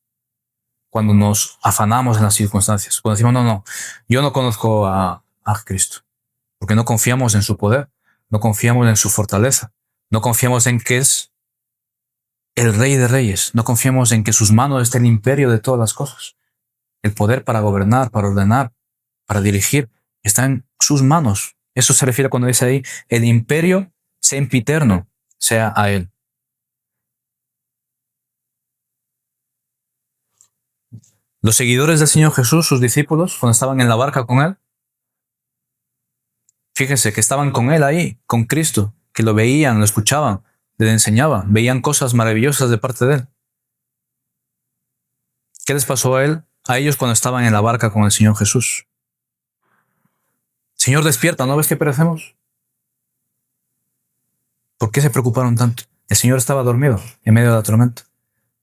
Cuando nos afanamos en las circunstancias. Cuando decimos, no, yo no conozco a Cristo. Porque no confiamos en su poder. No confiamos en su fortaleza. No confiamos en que es el Rey de Reyes. No confiamos en que sus manos está el imperio de todas las cosas. El poder para gobernar, para ordenar, para dirigir, está en sus manos. Eso se refiere cuando dice ahí, el imperio sempiterno sea a Él. Los seguidores del Señor Jesús, sus discípulos, cuando estaban en la barca con Él, fíjense que estaban con Él ahí, con Cristo, que lo veían, lo escuchaban, le enseñaban, veían cosas maravillosas de parte de Él. ¿Qué les pasó a ellos cuando estaban en la barca con el Señor Jesús? Señor, despierta, ¿no ves que perecemos? ¿Por qué se preocuparon tanto? El Señor estaba dormido en medio de la tormenta.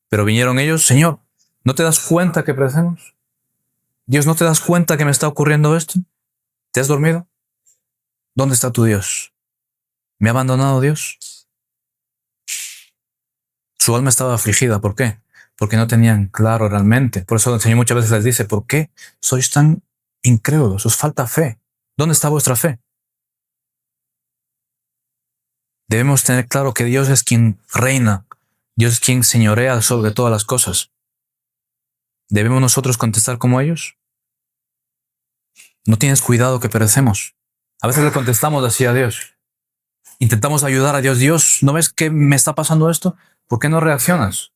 Pero vinieron ellos, Señor, ¿no te das cuenta que perecemos? Dios, ¿no te das cuenta que me está ocurriendo esto? ¿Te has dormido? ¿Dónde está tu Dios? ¿Me ha abandonado Dios? Su alma estaba afligida. ¿Por qué? Porque no tenían claro realmente. Por eso el Señor muchas veces les dice, ¿por qué sois tan incrédulos, os falta fe. ¿Dónde está vuestra fe? Debemos tener claro que Dios es quien reina, Dios es quien señorea sobre todas las cosas. ¿Debemos nosotros contestar como ellos? No tienes cuidado que perecemos. A veces le contestamos así a Dios. Intentamos ayudar a Dios. Dios, ¿no ves que me está pasando esto? ¿Por qué no reaccionas?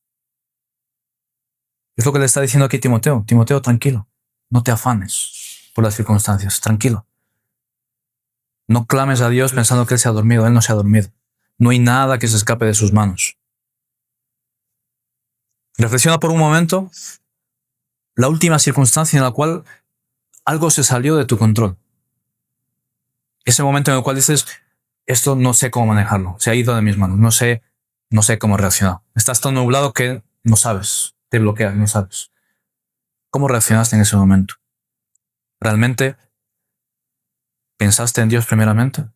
Es lo que le está diciendo aquí Timoteo. Timoteo, tranquilo. No te afanes por las circunstancias. Tranquilo. No clames a Dios pensando que Él se ha dormido. Él no se ha dormido. No hay nada que se escape de sus manos. Reflexiona por un momento la última circunstancia en la cual algo se salió de tu control. Ese momento en el cual dices, esto no sé cómo manejarlo. Se ha ido de mis manos. No sé cómo reaccionar. Estás tan nublado que no sabes. Te bloqueas, no sabes. ¿Cómo reaccionaste en ese momento? ¿Realmente pensaste en Dios primeramente?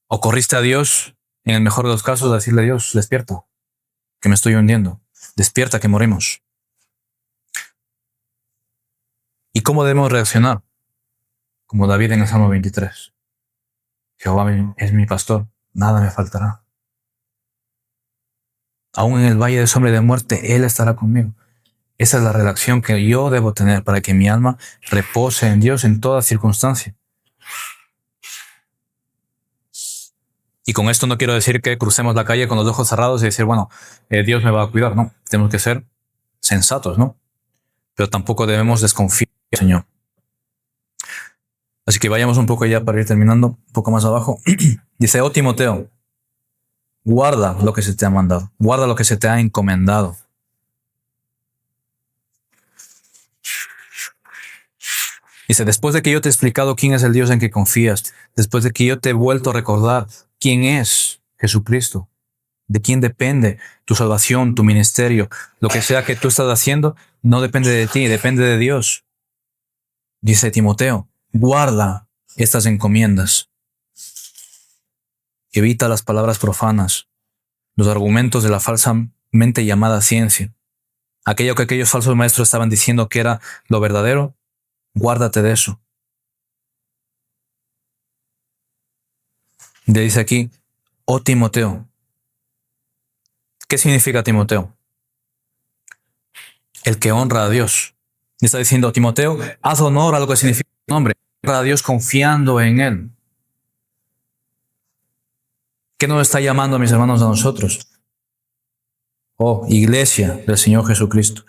¿O corriste a Dios, en el mejor de los casos, a decirle a Dios, despierta, que me estoy hundiendo? Despierta, que morimos. ¿Y cómo debemos reaccionar? Como David en el Salmo 23. Jehová es mi pastor, nada me faltará. Aún en el valle de sombra y de muerte, Él estará conmigo. Esa es la relación que yo debo tener para que mi alma repose en Dios en toda circunstancia. Y con esto no quiero decir que crucemos la calle con los ojos cerrados y decir, bueno, Dios me va a cuidar. No, tenemos que ser sensatos, ¿no? Pero tampoco debemos desconfiar del Señor. Así que vayamos un poco ya para ir terminando, un poco más abajo. Dice, oh Timoteo, guarda lo que se te ha mandado, guarda lo que se te ha encomendado. Dice, después de que yo te he explicado quién es el Dios en que confías, después de que yo te he vuelto a recordar quién es Jesucristo, de quién depende tu salvación, tu ministerio, lo que sea que tú estás haciendo, no depende de ti, depende de Dios. Dice Timoteo, guarda estas encomiendas. Evita las palabras profanas, los argumentos de la falsamente llamada ciencia. Aquello que aquellos falsos maestros estaban diciendo que era lo verdadero, guárdate de eso. Le dice aquí, oh Timoteo. ¿Qué significa Timoteo? El que honra a Dios. Le está diciendo, Timoteo, haz honor a lo que significa tu nombre. Honra a Dios confiando en Él. ¿Qué nos está llamando, mis hermanos, a nosotros? Oh, iglesia del Señor Jesucristo.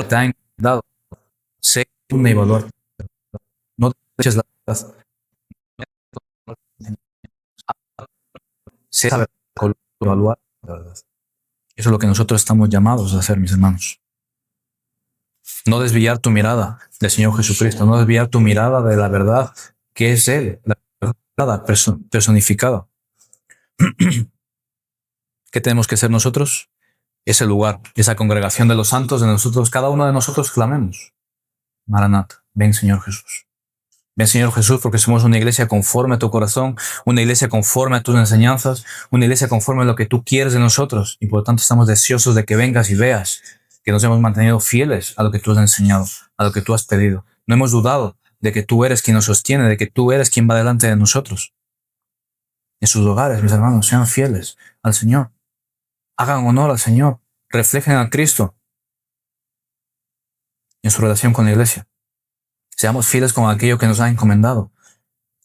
Te ha encomendado. Sé firme y valor. No te eches la verdad. Sé saber evaluar la verdad. Eso es lo que nosotros estamos llamados a hacer, mis hermanos. No desviar tu mirada del Señor Jesucristo, no desviar tu mirada de la verdad que es Él, la verdad personificada. ¿Qué tenemos que ser nosotros? Ese lugar, esa congregación de los santos, de nosotros, cada uno de nosotros clamemos. Maranata, ven Señor Jesús. Ven Señor Jesús, porque somos una iglesia conforme a tu corazón, una iglesia conforme a tus enseñanzas, una iglesia conforme a lo que tú quieres de nosotros, y por lo tanto estamos deseosos de que vengas y veas que nos hemos mantenido fieles a lo que tú has enseñado, a lo que tú has pedido. No hemos dudado de que tú eres quien nos sostiene, de que tú eres quien va delante de nosotros. En sus hogares, mis hermanos, sean fieles al Señor. Hagan honor al Señor. Reflejen a Cristo en su relación con la iglesia. Seamos fieles con aquello que nos ha encomendado.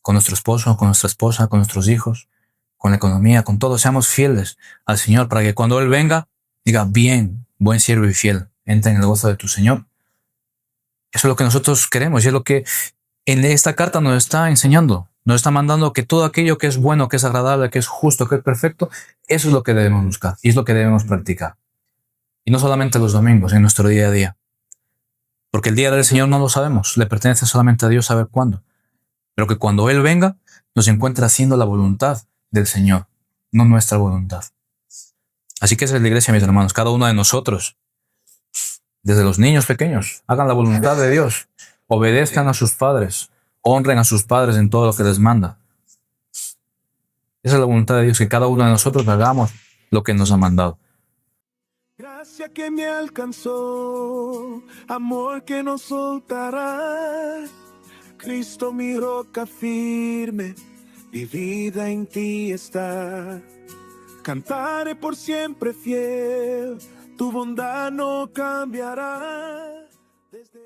Con nuestro esposo, con nuestra esposa, con nuestros hijos, con la economía, con todo. Seamos fieles al Señor para que cuando Él venga, diga, bien, buen siervo y fiel, entra en el gozo de tu Señor. Eso es lo que nosotros queremos y es lo que en esta carta nos está enseñando. Nos está mandando que todo aquello que es bueno, que es agradable, que es justo, que es perfecto, eso es lo que debemos buscar y es lo que debemos practicar. Y no solamente los domingos, en nuestro día a día. Porque el día del Señor no lo sabemos, le pertenece solamente a Dios saber cuándo. Pero que cuando Él venga, nos encuentre haciendo la voluntad del Señor, no nuestra voluntad. Así que esa es la iglesia, mis hermanos, cada uno de nosotros, desde los niños pequeños, hagan la voluntad de Dios, obedezcan a sus padres, honren a sus padres en todo lo que les manda. Esa es la voluntad de Dios, que cada uno de nosotros hagamos lo que nos ha mandado. Gracia que me alcanzó, amor que no soltará. Cristo mi roca firme, mi vida en ti está. Cantaré por siempre fiel, tu bondad no cambiará. Desde